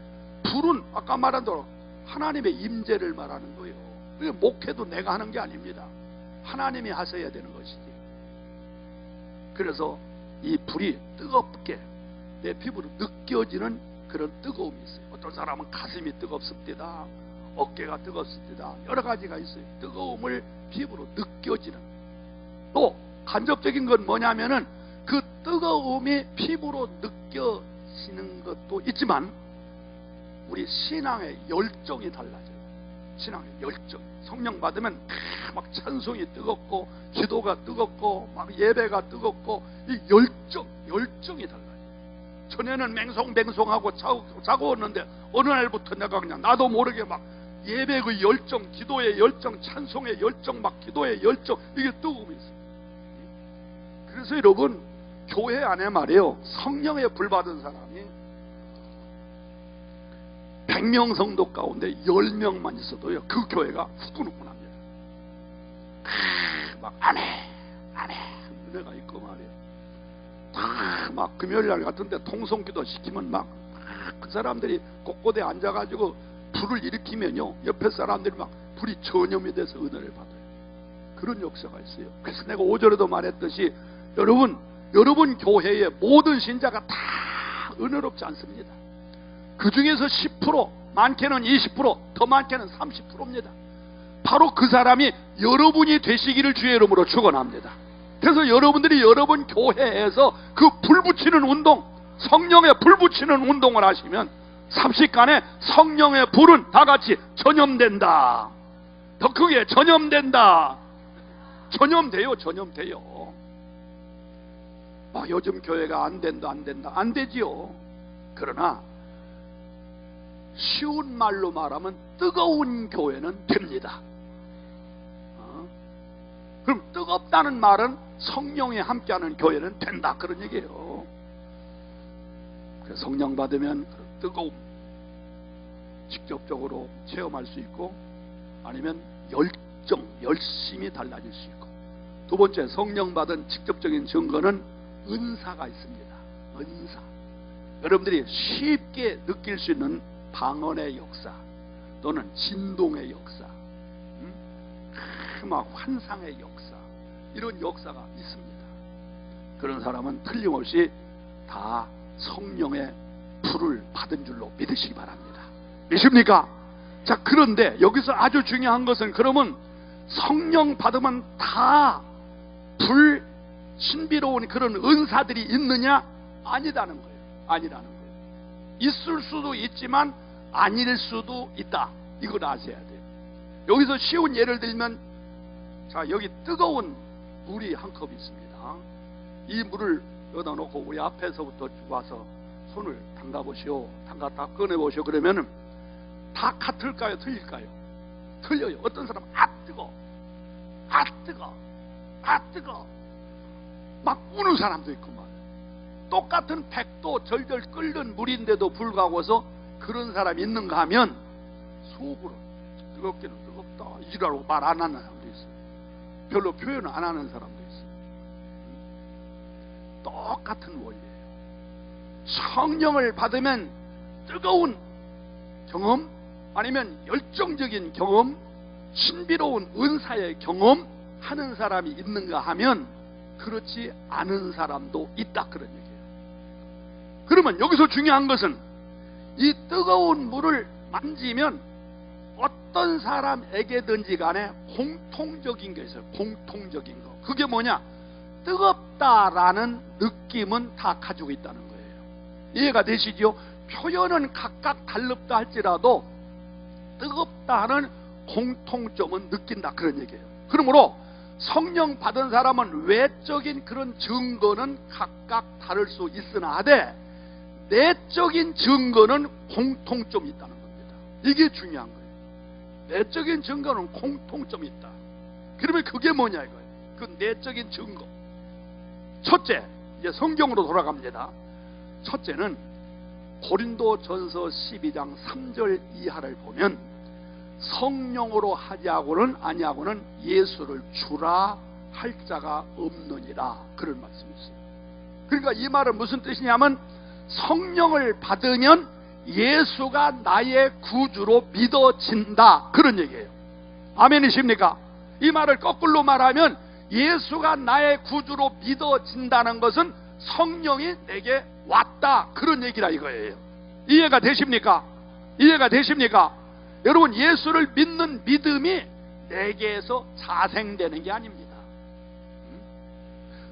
불은 아까 말한 대로 하나님의 임재를 말하는 거예요. 목회도 내가 하는 게 아닙니다. 하나님이 하셔야 되는 것이지. 그래서 이 불이 뜨겁게 내 피부로 느껴지는 그런 뜨거움이 있어요. 어떤 사람은 가슴이 뜨겁습니다. 어깨가 뜨겁습니다. 여러 가지가 있어요. 뜨거움을 피부로 느껴지는. 또 간접적인 건 뭐냐면은 그 뜨거움이 피부로 느껴지는 것도 있지만 우리 신앙의 열정이 달라져요. 신앙의 열정. 성령 받으면 막 찬송이 뜨겁고 기도가 뜨겁고 막 예배가 뜨겁고 이 열정이 달라요. 전에는 맹송맹송하고 자고 왔는데 어느 날부터 내가 그냥 나도 모르게 막 예배 그 열정, 기도의 열정, 찬송의 열정, 막 기도의 열정, 이게 뜨거움이 있어요. 그래서 여러분, 교회 안에 말이에요, 성령의 불 받은 사람이 100명 성도 가운데 10명만 있어도요, 그 교회가 후끈후끈합니다. 막 아멘 은혜가 있고 말이에요. 다 막 금요일날 같은데 통성기도 시키면 막 그 사람들이 곳곳에 앉아가지고 불을 일으키면요, 옆에 사람들이 막 불이 전염이 돼서 은혜를 받아요. 그런 역사가 있어요. 그래서 내가 5절에도 말했듯이 여러분 교회의 모든 신자가 다 은혜롭지 않습니다. 그 중에서 10%, 많게는 20%, 더 많게는 30%입니다. 바로 그 사람이 여러분이 되시기를 주의 이름으로 축원합니다. 그래서 여러분들이 여러분 교회에서 그 불 붙이는 운동, 성령의 불 붙이는 운동을 하시면 삽시간에 성령의 불은 다 같이 전염된다. 더 크게 전염된다. 전염돼요. 요즘 교회가 안 된다. 안 되지요. 그러나 쉬운 말로 말하면 뜨거운 교회는 됩니다. 그럼 뜨겁다는 말은 성령이 함께하는 교회는 된다, 그런 얘기예요. 성령 받으면 뜨거움 직접적으로 체험할 수 있고, 아니면 열정, 열심히 달라질 수 있고, 두 번째, 성령 받은 직접적인 증거는 은사가 있습니다. 은사. 여러분들이 쉽게 느낄 수 있는 방언의 역사, 또는 진동의 역사, 막 환상의 역사, 이런 역사가 있습니다. 그런 사람은 틀림없이 다 성령의 불을 받은 줄로 믿으시기 바랍니다. 믿습니까? 자, 그런데 여기서 아주 중요한 것은, 그러면 성령 받으면 다 신비로운 그런 은사들이 있느냐? 아니라는 거예요. 있을 수도 있지만 아닐 수도 있다. 이걸 아셔야 돼요. 여기서 쉬운 예를 들면, 자, 여기 뜨거운 물이 한 컵 있습니다. 이 물을 여기다 놓고 우리 앞에서부터 쭉 와서 손을 담가보시오. 담갔다 꺼내보시오. 그러면은 다 같을까요? 틀릴까요? 틀려요. 어떤 사람은 뜨거 막 우는 사람도 있고 말이에요. 똑같은 100도 절절 끓는 물인데도 불구하고서 그런 사람이 있는가 하면, 속으로 뜨겁기는 뜨겁다 이라고 말 안 하는 사람도 있어요. 별로 표현 안 하는 사람도 있어요. 똑같은 원리예요. 성령을 받으면 뜨거운 경험, 아니면 열정적인 경험, 신비로운 은사의 경험 하는 사람이 있는가 하면 그렇지 않은 사람도 있다, 그런 얘기예요. 그러면 여기서 중요한 것은, 이 뜨거운 물을 만지면 어떤 사람에게든지 간에 공통적인 게 있어요. 공통적인 거. 그게 뭐냐? 뜨겁다라는 느낌은 다 가지고 있다는 거예요. 이해가 되시죠? 표현은 각각 달랐다 할지라도 뜨겁다는 공통점은 느낀다, 그런 얘기예요. 그러므로 성령 받은 사람은 외적인 그런 증거는 각각 다를 수 있으나 하되, 내적인 증거는 공통점이 있다는 겁니다. 이게 중요한 거예요. 내적인 증거는 공통점이 있다. 그러면 그게 뭐냐 이거예요. 그 내적인 증거. 첫째, 이제 성경으로 돌아갑니다. 첫째는 고린도전서 12장 3절 이하를 보면, 성령으로 하지하고는 아니하고는 예수를 주라 할 자가 없느니라, 그런 말씀이 있어요. 그러니까 이 말은 무슨 뜻이냐면, 성령을 받으면 예수가 나의 구주로 믿어진다, 그런 얘기예요. 아멘이십니까? 이 말을 거꾸로 말하면, 예수가 나의 구주로 믿어진다는 것은 성령이 내게 왔다, 그런 얘기라 이거예요. 이해가 되십니까? 여러분, 예수를 믿는 믿음이 내게에서 자생되는 게 아닙니다.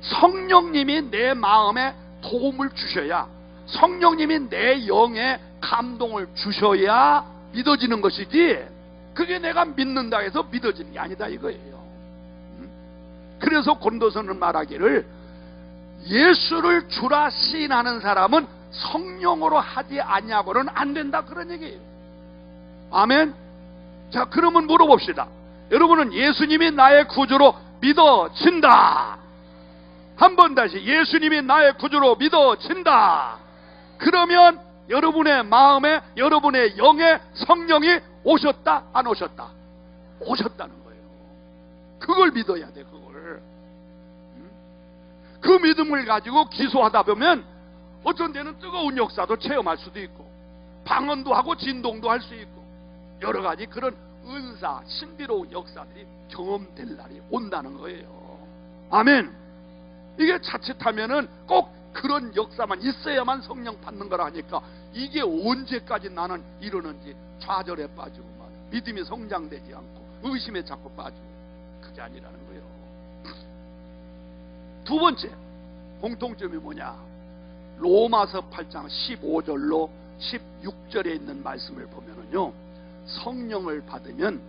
성령님이 내 마음에 도움을 주셔야, 성령님이 내 영에 감동을 주셔야 믿어지는 것이지, 그게 내가 믿는다 해서 믿어지는 게 아니다 이거예요. 그래서 고린도서는 말하기를, 예수를 주라 시인하는 사람은 성령으로 하지 아니하고는 안 된다, 그런 얘기예요. 아멘. 자, 그러면 물어봅시다. 여러분은 예수님이 나의 구주로 믿어진다. 한번 다시, 예수님이 나의 구주로 믿어진다. 그러면 여러분의 마음에, 여러분의 영에 성령이 오셨다, 안 오셨다? 오셨다는 거예요. 그걸 믿어야 돼, 그걸. 그 믿음을 가지고 기소하다 보면 어떤 때는 뜨거운 역사도 체험할 수도 있고, 방언도 하고 진동도 할 수 있고, 여러 가지 그런 은사, 신비로운 역사들이 경험될 날이 온다는 거예요. 아멘. 이게 자칫하면은 꼭 그런 역사만 있어야만 성령 받는 거라 하니까, 이게 언제까지 나는 이러는지 좌절에 빠지고 막 믿음이 성장되지 않고 의심에 자꾸 빠지고, 그게 아니라는 거예요. 두 번째 공통점이 뭐냐? 로마서 8장 15절로 16절에 있는 말씀을 보면은요, 성령을 받으면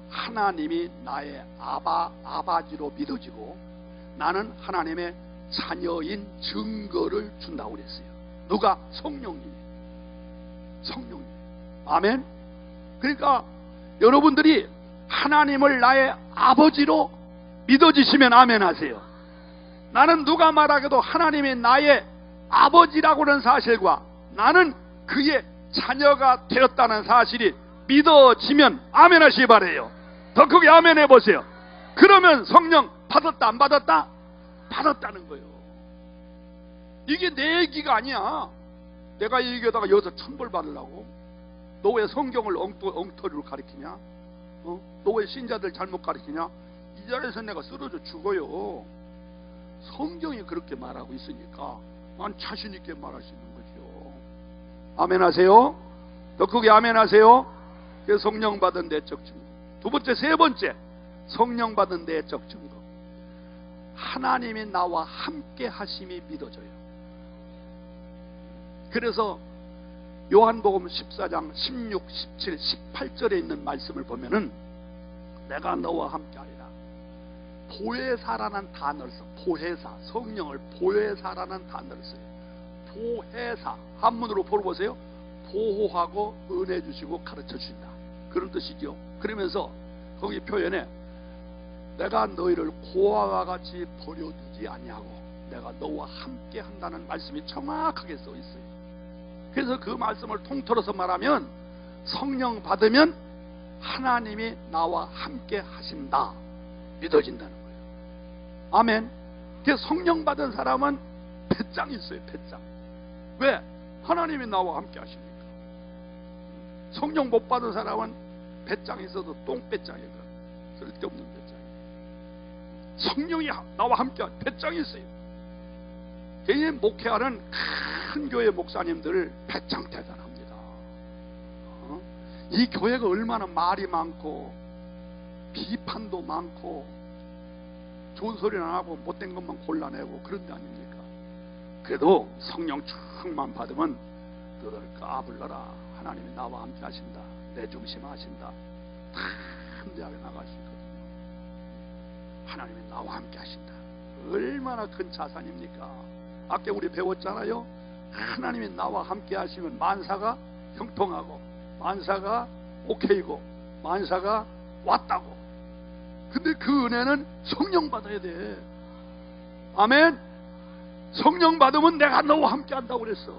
하나님이 나의 아바지로 믿어지고 나는 하나님의 자녀인 증거를 준다고 그랬어요. 누가? 성령님이. 성령님. 아멘. 그러니까 여러분들이 하나님을 나의 아버지로 믿어지시면 아멘 하세요. 나는 누가 말하기도 하나님이 나의 아버지라고는 사실과 나는 그의 자녀가 되었다는 사실이 믿어지면 아멘 하시기 바라요. 더 크게 아멘 해보세요. 그러면 성령 받았다, 안 받았다? 받았다는 거예요. 이게 내 얘기가 아니야. 내가 이 얘기하다가 여기서 천벌 받으려고? 너 왜 성경을 엉터리로 가르치냐? 너 왜 신자들 잘못 가르치냐? 이 자리에서 내가 쓰러져 죽어요. 성경이 그렇게 말하고 있으니까 난 자신 있게 말할 수 있는 거죠. 아멘 하세요. 더 크게 아멘 하세요. 성령 받은 내적 증거. 두 번째, 세 번째, 성령 받은 내적 증거. 하나님이 나와 함께 하심이 믿어져요. 그래서 요한복음 14장 16, 17, 18절에 있는 말씀을 보면은 내가 너와 함께 하리라. 보혜사라는 단어를 써. 보혜사, 성령을 보혜사라는 단어를 써요. 보혜사, 한문으로 풀어보세요. 보호하고 은혜 주시고 가르쳐 주신다, 그런 뜻이죠. 그러면서 거기 표현에 내가 너희를 고아와 같이 버려두지 아니하고 내가 너와 함께 한다는 말씀이 정확하게 써 있어요. 그래서 그 말씀을 통틀어서 말하면 성령 받으면 하나님이 나와 함께 하신다, 믿어진다는 거예요. 아멘. 그래서 성령 받은 사람은 배짱이 있어요. 배짱. 왜? 하나님이 나와 함께 하십니까? 성령 못 받은 사람은 배짱이 있어도 똥배짱이거든. 쓸데없는 배짱이. 성령이 나와 함께 하는 배짱이 있어요. 개인 목회하는 큰 교회 목사님들 배짱 대단합니다. 이 교회가 얼마나 말이 많고 비판도 많고 좋은 소리는 안 하고 못된 것만 골라내고 그런 데 아닙니까? 그래도 성령 충만 받으면 너를 까불러라, 하나님이 나와 함께 하신다, 내 중심 하신다, 담대하게 나갈 수 있거든요. 하나님이 나와 함께 하신다. 얼마나 큰 자산입니까? 아까 우리 배웠잖아요. 하나님이 나와 함께 하시면 만사가 형통하고 만사가 오케이고 만사가 왔다고. 근데 그 은혜는 성령 받아야 돼. 아멘. 성령 받으면 내가 너와 함께 한다고 그랬어.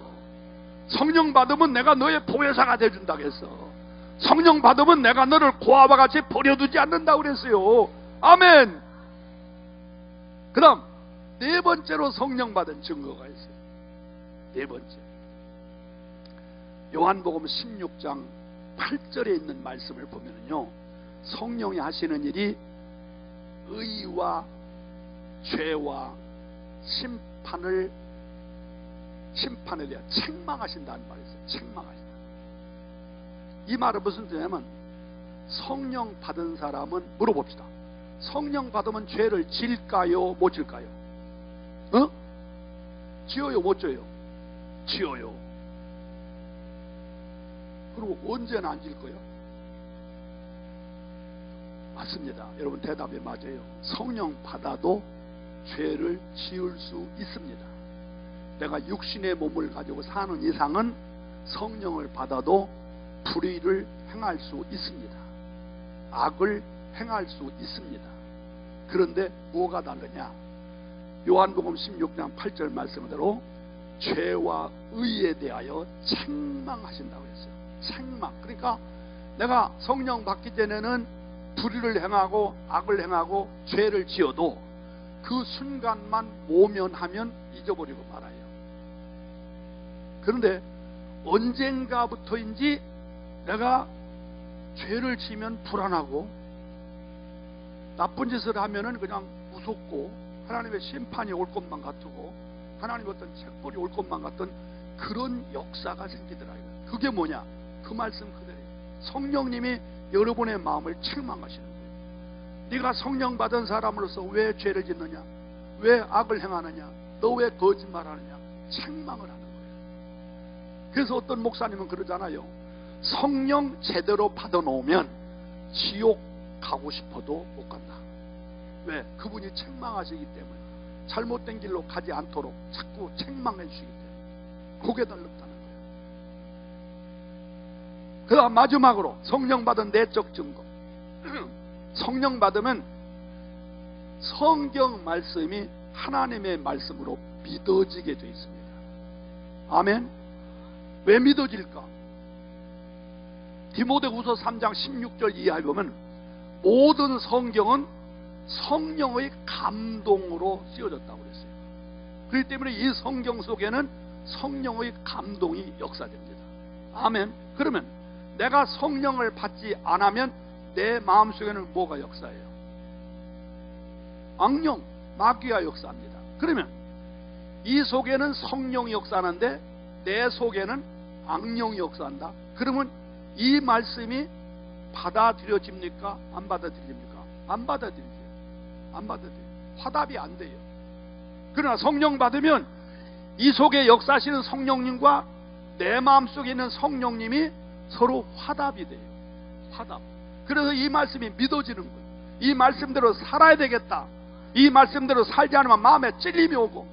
성령 받으면 내가 너의 보혜사가 돼준다고 했어. 성령 받으면 내가 너를 고아와 같이 버려두지 않는다고 그랬어요. 아멘. 그 다음 네 번째로 성령 받은 증거가 있어요. 네 번째, 요한복음 16장 8절에 있는 말씀을 보면요, 성령이 하시는 일이 의와 죄와 심판에 대한 책망하신다는 말이 있어요. 책망하신다. 이 말은 무슨 뜻이냐면 성령 받은 사람은, 물어봅시다. 성령 받으면 죄를 질까요, 못 질까요? 지어요, 못 지어요? 지어요. 그리고 언제는 안 질 거예요? 맞습니다. 여러분 대답이 맞아요. 성령 받아도 죄를 지을 수 있습니다. 내가 육신의 몸을 가지고 사는 이상은 성령을 받아도 불의를 행할 수 있습니다. 악을 행할 수 있습니다. 그런데 뭐가 다르냐? 요한복음 16장 8절 말씀대로 죄와 의에 대하여 책망하신다고 했어요. 책망. 그러니까 내가 성령 받기 전에는 불의를 행하고 악을 행하고 죄를 지어도 그 순간만 모면하면 잊어버리고 말아요. 그런데 언젠가부터인지 내가 죄를 지면 불안하고 나쁜 짓을 하면은 그냥 무섭고 하나님의 심판이 올 것만 같고 하나님의 어떤 책벌이 올 것만 같던 그런 역사가 생기더라고요. 그게 뭐냐? 그 말씀 그대로예요. 성령님이 여러분의 마음을 책망하시는 거예요. 네가 성령 받은 사람으로서 왜 죄를 짓느냐? 왜 악을 행하느냐? 너 왜 거짓말하느냐? 책망을 하는 거예요. 그래서 어떤 목사님은 그러잖아요. 성령 제대로 받아놓으면 지옥 가고 싶어도 못 간다. 왜? 그분이 책망하시기 때문에 잘못된 길로 가지 않도록 자꾸 책망해 주시기 때문에 그게 달랐다는 거예요. 그 다음 마지막으로 성령 받은 내적 증거. 성령 받으면 성경 말씀이 하나님의 말씀으로 믿어지게 되어 있습니다. 아멘. 왜 믿어질까? 디모데후서 3장 16절 이하에 보면 모든 성경은 성령의 감동으로 쓰여졌다고 그랬어요. 그렇기 때문에 이 성경 속에는 성령의 감동이 역사됩니다. 아멘. 그러면 내가 성령을 받지 않으면 내 마음속에는 뭐가 역사해요? 악령, 마귀가 역사합니다. 그러면 이 속에는 성령이 역사하는데 내 속에는 악령이 역사한다. 그러면 이 말씀이 받아들여집니까? 안 받아들입니까? 안 받아들여요. 안 받아들여요. 화답이 안 돼요. 그러나 성령 받으면 이 속에 역사하시는 성령님과 내 마음속에 있는 성령님이 서로 화답이 돼요. 화답. 그래서 이 말씀이 믿어지는 거예요. 이 말씀대로 살아야 되겠다. 이 말씀대로 살지 않으면 마음에 찔림이 오고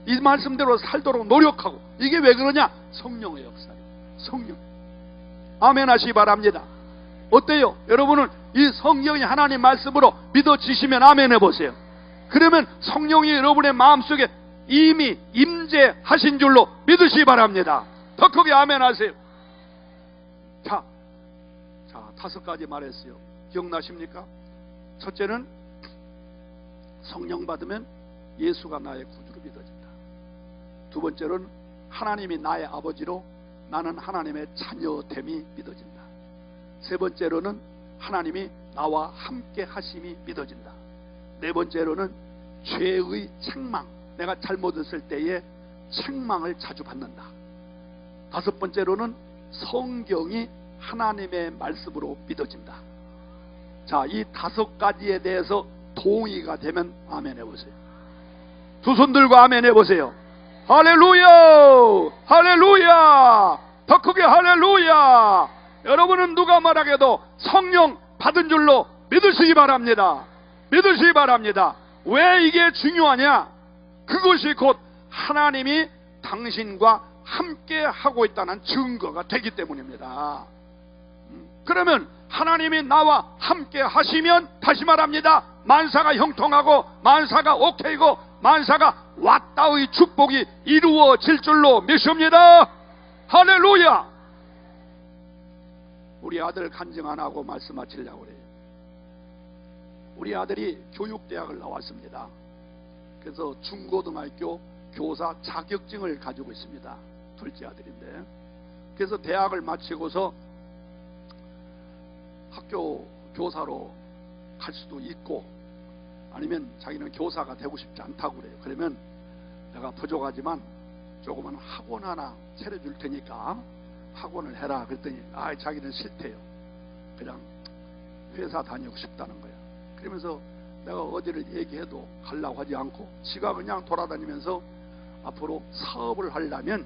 이 말씀대로 살도록 노력하고. 이게 왜 그러냐? 성령의 역사예요. 성령. 아멘 하시기 바랍니다. 어때요? 여러분은 이 성경이 하나님 말씀으로 믿어지시면 아멘 해보세요. 그러면 성령이 여러분의 마음속에 이미 임재하신 줄로 믿으시기 바랍니다. 더 크게 아멘 하세요. 자, 5가지 말했어요. 기억나십니까? 첫째는 성령 받으면 예수가 나의 구주로 믿어진다. 두 번째는 하나님이 나의 아버지로 나는 하나님의 자녀됨이 믿어진다. 세 번째로는 하나님이 나와 함께 하심이 믿어진다. 네 번째로는 죄의 책망, 내가 잘못했을 때에 책망을 자주 받는다. 다섯 번째로는 성경이 하나님의 말씀으로 믿어진다. 자, 이 5가지에 대해서 동의가 되면 아멘 해보세요. 두 손 들고 아멘 해보세요. 할렐루야! 할렐루야! 더 크게 할렐루야! 여러분은 누가 말하게도 성령 받은 줄로 믿으시기 바랍니다. 믿으시기 바랍니다. 왜 이게 중요하냐? 그것이 곧 하나님이 당신과 함께 하고 있다는 증거가 되기 때문입니다. 그러면 하나님이 나와 함께 하시면, 다시 말합니다, 만사가 형통하고 만사가 오케이고 만사가 왔다의 축복이 이루어질 줄로 믿습니다. 할렐루야! 우리 아들 간증 안 하고 말씀하시려고 그래요. 우리 아들이 교육대학을 나왔습니다. 그래서 중고등학교 교사 자격증을 가지고 있습니다. 둘째 아들인데, 그래서 대학을 마치고서 학교 교사로 갈 수도 있고, 아니면 자기는 교사가 되고 싶지 않다고 그래요. 그러면 내가 부족하지만 조그만 학원 하나 차려줄 테니까 학원을 해라. 그랬더니 자기는 싫대요. 그냥 회사 다니고 싶다는 거야. 그러면서 내가 어디를 얘기해도 가려고 하지 않고 지가 그냥 돌아다니면서 앞으로 사업을 하려면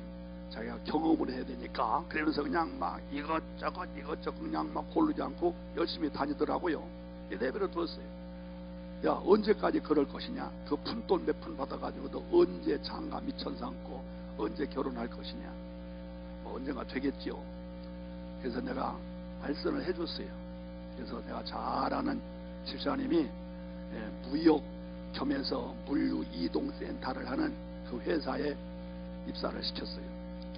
자기가 경험을 해야 되니까, 그러면서 그냥 막 이것저것 그냥 막 고르지 않고 열심히 다니더라고요. 내버려 뒀어요. 야, 언제까지 그럴 것이냐? 그 푼돈 몇 푼 받아가지고 너 언제 장가 미천 삼고 언제 결혼할 것이냐? 뭐 언젠가 되겠지요. 그래서 내가 말씀을 해줬어요. 그래서 내가 잘 아는 집사님이 무역 겸해서 물류 이동센터를 하는 그 회사에 입사를 시켰어요.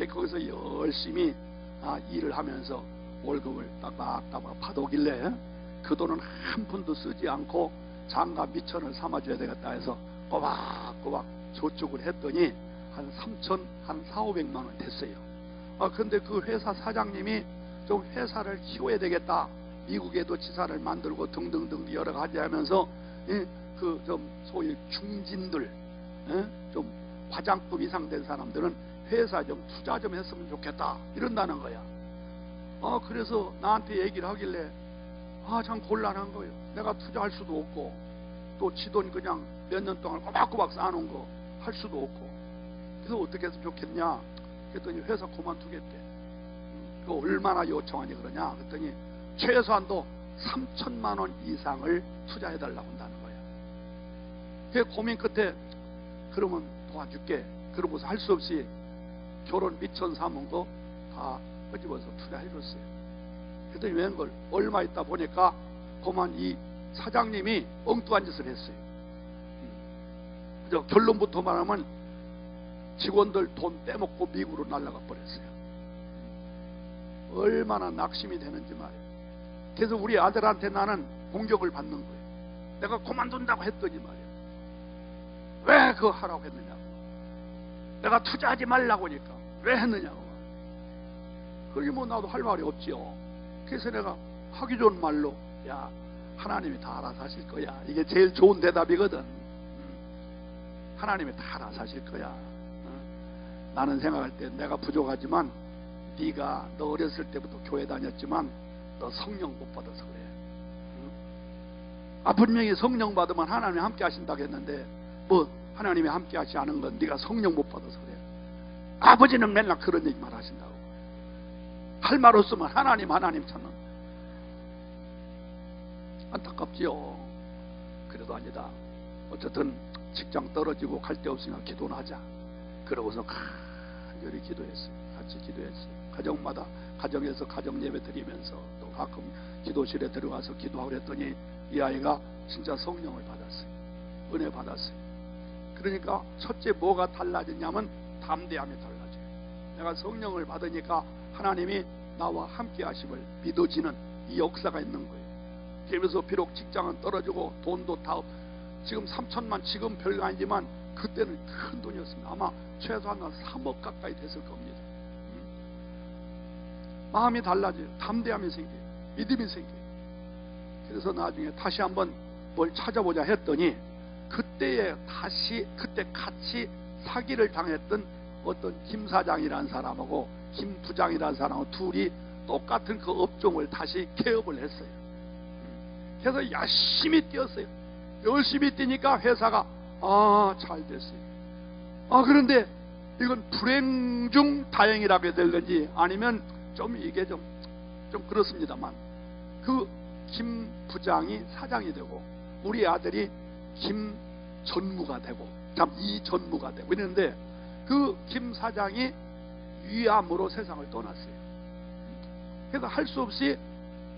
거기서 열심히 일을 하면서 월급을 따박따박 받아오길래 그 돈은 한 푼도 쓰지 않고 장가 미천을 삼아줘야 되겠다 해서 꼬박꼬박 저축을 했더니 한 3천, 한 4,500만 원 됐어요. 근데 그 회사 사장님이 좀 회사를 키워야 되겠다, 미국에도 지사를 만들고 등등등 여러 가지 하면서 그 좀 소위 중진들, 좀 과장급 이상 된 사람들은 회사 좀 투자 좀 했으면 좋겠다 이런다는 거야. 그래서 나한테 얘기를 하길래 참 곤란한 거예요. 내가 투자할 수도 없고 또 지 돈 그냥 몇 년 동안 꼬박꼬박 쌓아놓은 거 할 수도 없고, 그래서 어떻게 했으면 좋겠냐 그랬더니 회사 그만두겠대. 그 얼마나 요청하니 그러냐 그랬더니 최소한도 3천만 원 이상을 투자해달라고 한다는 거야. 그 고민 끝에 그러면 도와줄게 그러고서 할 수 없이 결혼 미천 삼은 거 다 끄집어서 투자해줬어요. 그랬더니 웬걸 얼마 있다 보니까 그만 이 사장님이 엉뚱한 짓을 했어요. 결론부터 말하면 직원들 돈 떼먹고 미국으로 날아가 버렸어요. 얼마나 낙심이 되는지 말이에요. 그래서 우리 아들한테 나는 공격을 받는 거예요. 내가 그만둔다고 했더니 말이에요, 왜 그거 하라고 했느냐고, 내가 투자하지 말라고 하니까 왜 했느냐고. 그러게 뭐 나도 할 말이 없지요. 그래서 내가 하기 좋은 말로 야 하나님이 다 알아서 하실 거야, 이게 제일 좋은 대답이거든. 하나님이 다 알아서 하실 거야. 나는 생각할 때 내가 부족하지만 네가 너 어렸을 때부터 교회 다녔지만 너 성령 못 받아서 그래. 분명히 성령 받으면 하나님이 함께 하신다고 했는데 뭐 하나님이 함께 하지 않은 건 네가 성령 못 받아서 그래. 아버지는 맨날 그런 얘기만 하신다고. 할 말 없으면 하나님 찾는. 안타깝지요. 그래도 아니다. 어쨌든 직장 떨어지고 갈 데 없으니까 기도는 하자. 그러고서 간절히 기도했어요. 같이 기도했어요. 가정마다 가정에서 가정 예배 드리면서 또 가끔 기도실에 들어가서 기도하고 그랬더니 이 아이가 진짜 성령을 받았어요. 은혜 받았어요. 그러니까 첫째 뭐가 달라졌냐면 담대함이 달라져요. 내가 성령을 받으니까 하나님이 나와 함께 하심을 믿어지는 이 역사가 있는 거예요. 그러면서 비록 직장은 떨어지고 돈도 다 지금 3천만, 지금 별거 아니지만 그때는 큰 돈이었습니다. 아마 최소한 3억 가까이 됐을 겁니다. 마음이 달라져요. 담대함이 생겨요. 믿음이 생겨요. 그래서 나중에 다시 한번 뭘 찾아보자 했더니 그때 같이 사기를 당했던 어떤 김 사장이라는 사람하고 김 부장이라는 사람하고 둘이 똑같은 그 업종을 다시 개업을 했어요. 그래서 열심히 뛰었어요. 열심히 뛰니까 회사가 잘 됐어요. 그런데 이건 불행 중 다행이라고 해야 될는지 아니면 좀 이게 좀 그렇습니다만 그 김 부장이 사장이 되고 우리 아들이 김 전무가 되고 이 전무가 되고 이랬는데 그 김 사장이 위암으로 세상을 떠났어요. 그래서 할 수 없이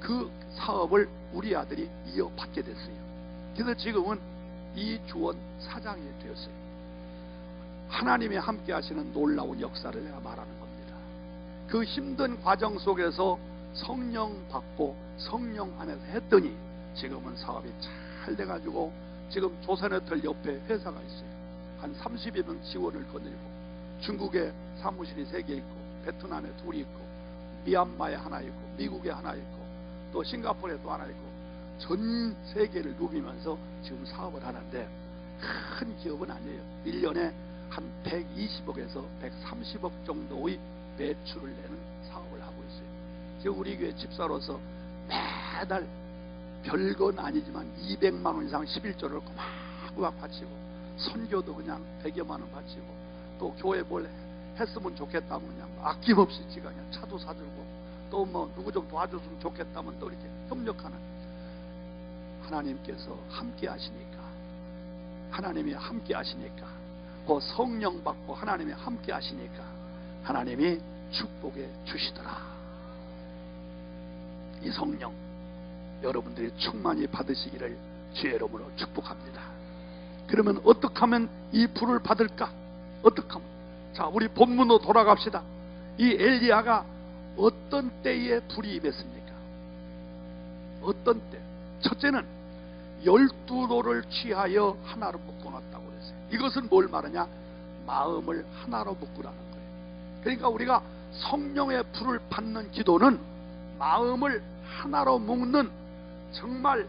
그 사업을 우리 아들이 이어받게 됐어요. 그래서 지금은 이주원 사장이 되었어요. 하나님이 함께 하시는 놀라운 역사를 내가 말하는 겁니다. 그 힘든 과정 속에서 성령 받고 성령 안에서 했더니 지금은 사업이 잘 돼가지고 지금 조선호텔 옆에 회사가 있어요. 한 30여 명 직원을 거느리고 중국에 사무실이 3개 있고 베트남에 2이 있고 미얀마에 하나 있고 미국에 하나 있고 또 싱가포르에 또 하나 있고 전 세계를 누비면서 지금 사업을 하는데 큰 기업은 아니에요. 1년에 한 120억에서 130억 정도의 매출을 내는 사업을 하고 있어요. 지금 우리 교회 집사로서 매달 별건 아니지만 200만 원 이상 11조를 꼬박꼬박 바치고 선교도 그냥 100여만 원 바치고 또 교회 뭘 했으면 좋겠다면 그냥 아낌없이 지가 그냥 차도 사들고 또 뭐 누구 좀 도와줬으면 좋겠다면 또 이렇게 협력하는 하나님께서 함께 하시니까 하나님이 함께 하시니까 그 성령 받고 하나님이 함께 하시니까 하나님이 축복해 주시더라. 이 성령 여러분들이 충만히 받으시기를 주의 이름으로 축복합니다. 그러면 어떻게 하면 이 불을 받을까? 어떻게 하면? 자, 우리 본문으로 돌아갑시다. 이 엘리야가 어떤 때에 불이 임했습니까? 어떤 때? 첫째는 12돌을 취하여 하나로 묶어놨다고 그랬어요. 이것은 뭘 말하냐? 마음을 하나로 묶으라는 거예요. 그러니까 우리가 성령의 불을 받는 기도는 마음을 하나로 묶는, 정말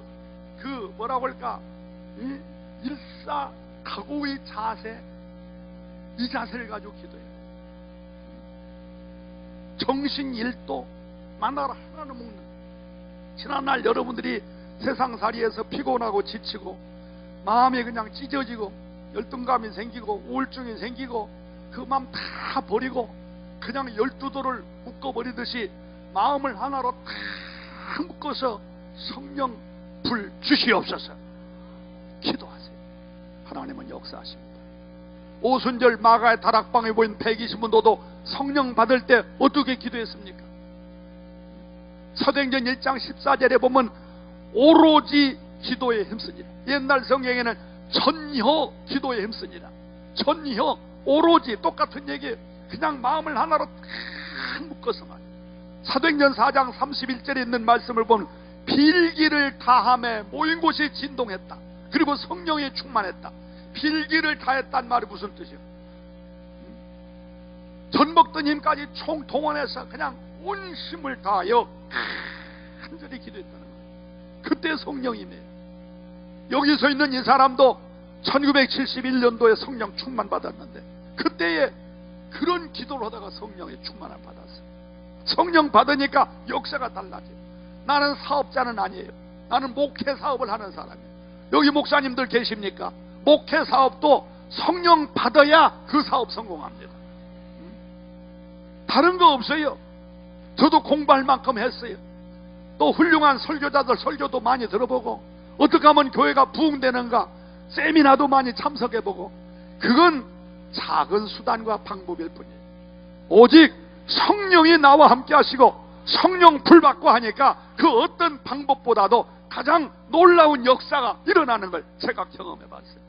그 뭐라고 할까, 일사각오의 자세, 이 자세를 가지고 기도해요. 정신일도 만나라 하나로 묶는. 지난날 여러분들이 세상살이에서 피곤하고 지치고 마음이 그냥 찢어지고 열등감이 생기고 우울증이 생기고 그 마음 다 버리고 그냥 12돌을 묶어버리듯이 마음을 하나로 다 묶어서 성령 불 주시옵소서 기도하세요. 하나님은 역사하십니다. 오순절 마가의 다락방에 보인 120문도도 성령 받을 때 어떻게 기도했습니까? 사도행전 1장 14절에 보면 오로지 기도에 힘쓰니라. 옛날 성경에는 전혀 기도에 힘쓰니라. 전혀, 오로지 똑같은 얘기예요. 그냥 마음을 하나로 딱 묶어서 말이에요. 사도행전 4장 31절에 있는 말씀을 보면 빌기를 다함에 모인 곳이 진동했다. 그리고 성령에 충만했다. 빌기를 다했단 말이 무슨 뜻이에요? 전 먹던 힘까지 총동원해서 그냥 온 힘을 다하여 간절히 기도했다는 거예요. 그때 성령이네요. 여기 서 있는 이 사람도 1971년도에 성령 충만 받았는데 그때에 그런 기도를 하다가 성령의 충만을 받았어요. 성령 받으니까 역사가 달라져요. 나는 사업자는 아니에요. 나는 목회 사업을 하는 사람이에요. 여기 목사님들 계십니까? 목회 사업도 성령 받아야 그 사업 성공합니다. 다른 거 없어요. 저도 공부할 만큼 했어요. 또 훌륭한 설교자들 설교도 많이 들어보고 어떻게 하면 교회가 부흥되는가 세미나도 많이 참석해보고 그건 작은 수단과 방법일 뿐이에요. 오직 성령이 나와 함께 하시고 성령 불 받고 하니까 그 어떤 방법보다도 가장 놀라운 역사가 일어나는 걸 제가 경험해 봤어요.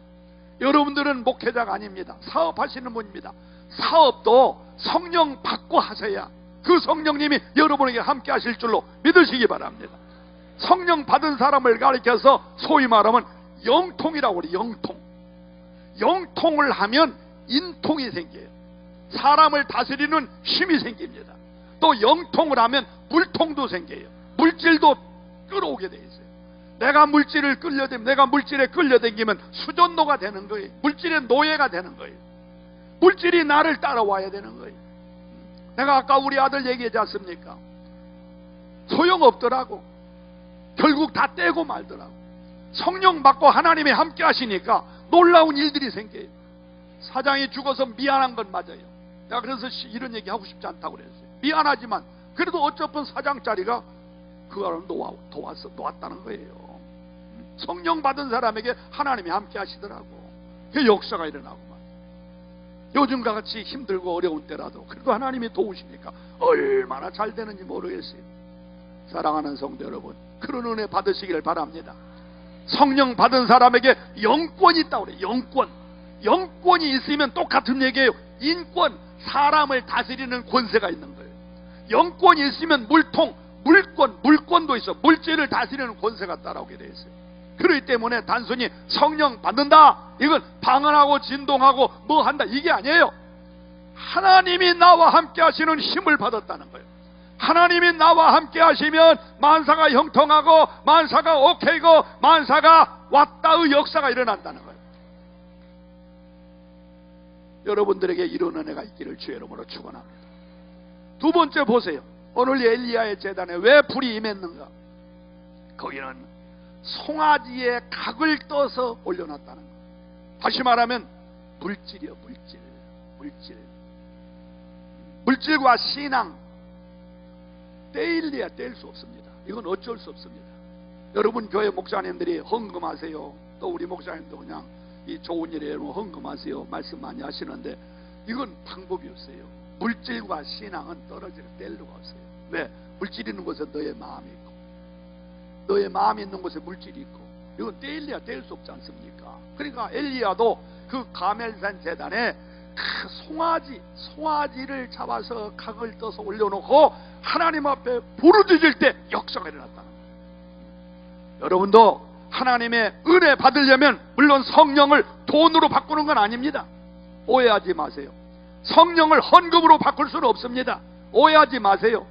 여러분들은 목회자가 아닙니다. 사업하시는 분입니다. 사업도 성령 받고 하셔야 그 성령님이 여러분에게 함께 하실 줄로 믿으시기 바랍니다. 성령 받은 사람을 가리켜서 소위 말하면 영통이라고 그래요. 영통. 영통을 하면 인통이 생겨요. 사람을 다스리는 힘이 생깁니다. 또 영통을 하면 물통도 생겨요. 물질도 끌어오게 돼 있어요. 내가 물질을 끌려다니면, 내가 물질에 끌려다니면 수전노가 되는 거예요. 물질의 노예가 되는 거예요. 물질이 나를 따라와야 되는 거예요. 내가 아까 우리 아들 얘기하지 않습니까? 소용없더라고. 결국 다 떼고 말더라고. 성령 받고 하나님이 함께 하시니까 놀라운 일들이 생겨요. 사장이 죽어서 미안한 건 맞아요. 내가 그래서 이런 얘기 하고 싶지 않다고 그랬어요. 미안하지만 그래도 어차피 사장 자리가 그거를 놓았다는 거예요. 성령 받은 사람에게 하나님이 함께 하시더라고. 그 역사가 일어나고 말. 요즘과 같이 힘들고 어려운 때라도 그래도 하나님이 도우시니까 얼마나 잘 되는지 모르겠어요. 사랑하는 성도 여러분, 그런 은혜 받으시기를 바랍니다. 성령 받은 사람에게 영권이 있다고 그래요. 영권. 영권이 있으면 똑같은 얘기예요. 인권, 사람을 다스리는 권세가 있는 거예요. 영권이 있으면 물통, 물권도 있어. 물질을 다스리는 권세가 따라오게 되어 있어요. 그렇기 때문에 단순히 성령 받는다, 이건 방언하고 진동하고 뭐 한다, 이게 아니에요. 하나님이 나와 함께 하시는 힘을 받았다는 거예요. 하나님이 나와 함께 하시면 만사가 형통하고 만사가 오케이고 만사가 왔다의 역사가 일어난다는 거예요. 여러분들에게 이런 은혜가 있기를 주의 이름으로 축원합니다. 두 번째 보세요. 오늘 엘리야의 제단에 왜 불이 임했는가? 거기는 송아지의 각을 떠서 올려놨다는 거예요. 다시 말하면 물질이요. 물질과 신앙 떼일래야 뗄 수 없습니다. 이건 어쩔 수 없습니다. 여러분 교회 목사님들이 헌금하세요. 또 우리 목사님도 그냥 이 좋은 일에 헌금하세요 말씀 많이 하시는데 이건 방법이 없어요. 물질과 신앙은 떨어질 뗄 수가 없어요. 왜? 물질 있는 곳에 너의 마음이 있고 너의 마음이 있는 곳에 물질이 있고, 이건 떼일래야 뗄 수 없지 않습니까? 그러니까 엘리야도 그 가멜산 제단에 그 송아지를 잡아서 각을 떠서 올려놓고 하나님 앞에 부르짖을 때 역사가 일어났다는 거예요. 여러분도 하나님의 은혜 받으려면 물론 성령을 돈으로 바꾸는 건 아닙니다. 오해하지 마세요. 성령을 헌금으로 바꿀 수는 없습니다. 오해하지 마세요.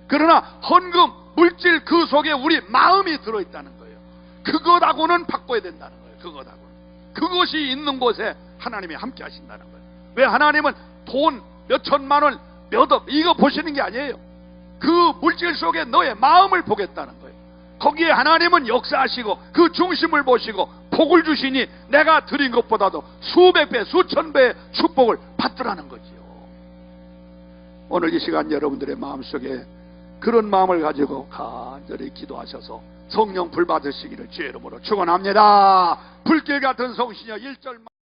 그러나 헌금, 물질 그 속에 우리 마음이 들어있다는 거예요. 그것하고는 바꿔야 된다는 거예요. 그것하고는. 그것이 있는 곳에 하나님이 함께 하신다는 거예요. 왜 하나님은 돈 몇 천만 원, 몇 억 이거 보시는 게 아니에요. 그 물질 속에 너의 마음을 보겠다는 거예요. 거기에 하나님은 역사하시고 그 중심을 보시고 복을 주시니 내가 드린 것보다도 수백 배, 수천 배의 축복을 받더라는 거지요. 오늘 이 시간 여러분들의 마음속에 그런 마음을 가지고 간절히 기도하셔서 성령 불 받으시기를 주의 이름으로 축원합니다. 불길 같은 성신여 1절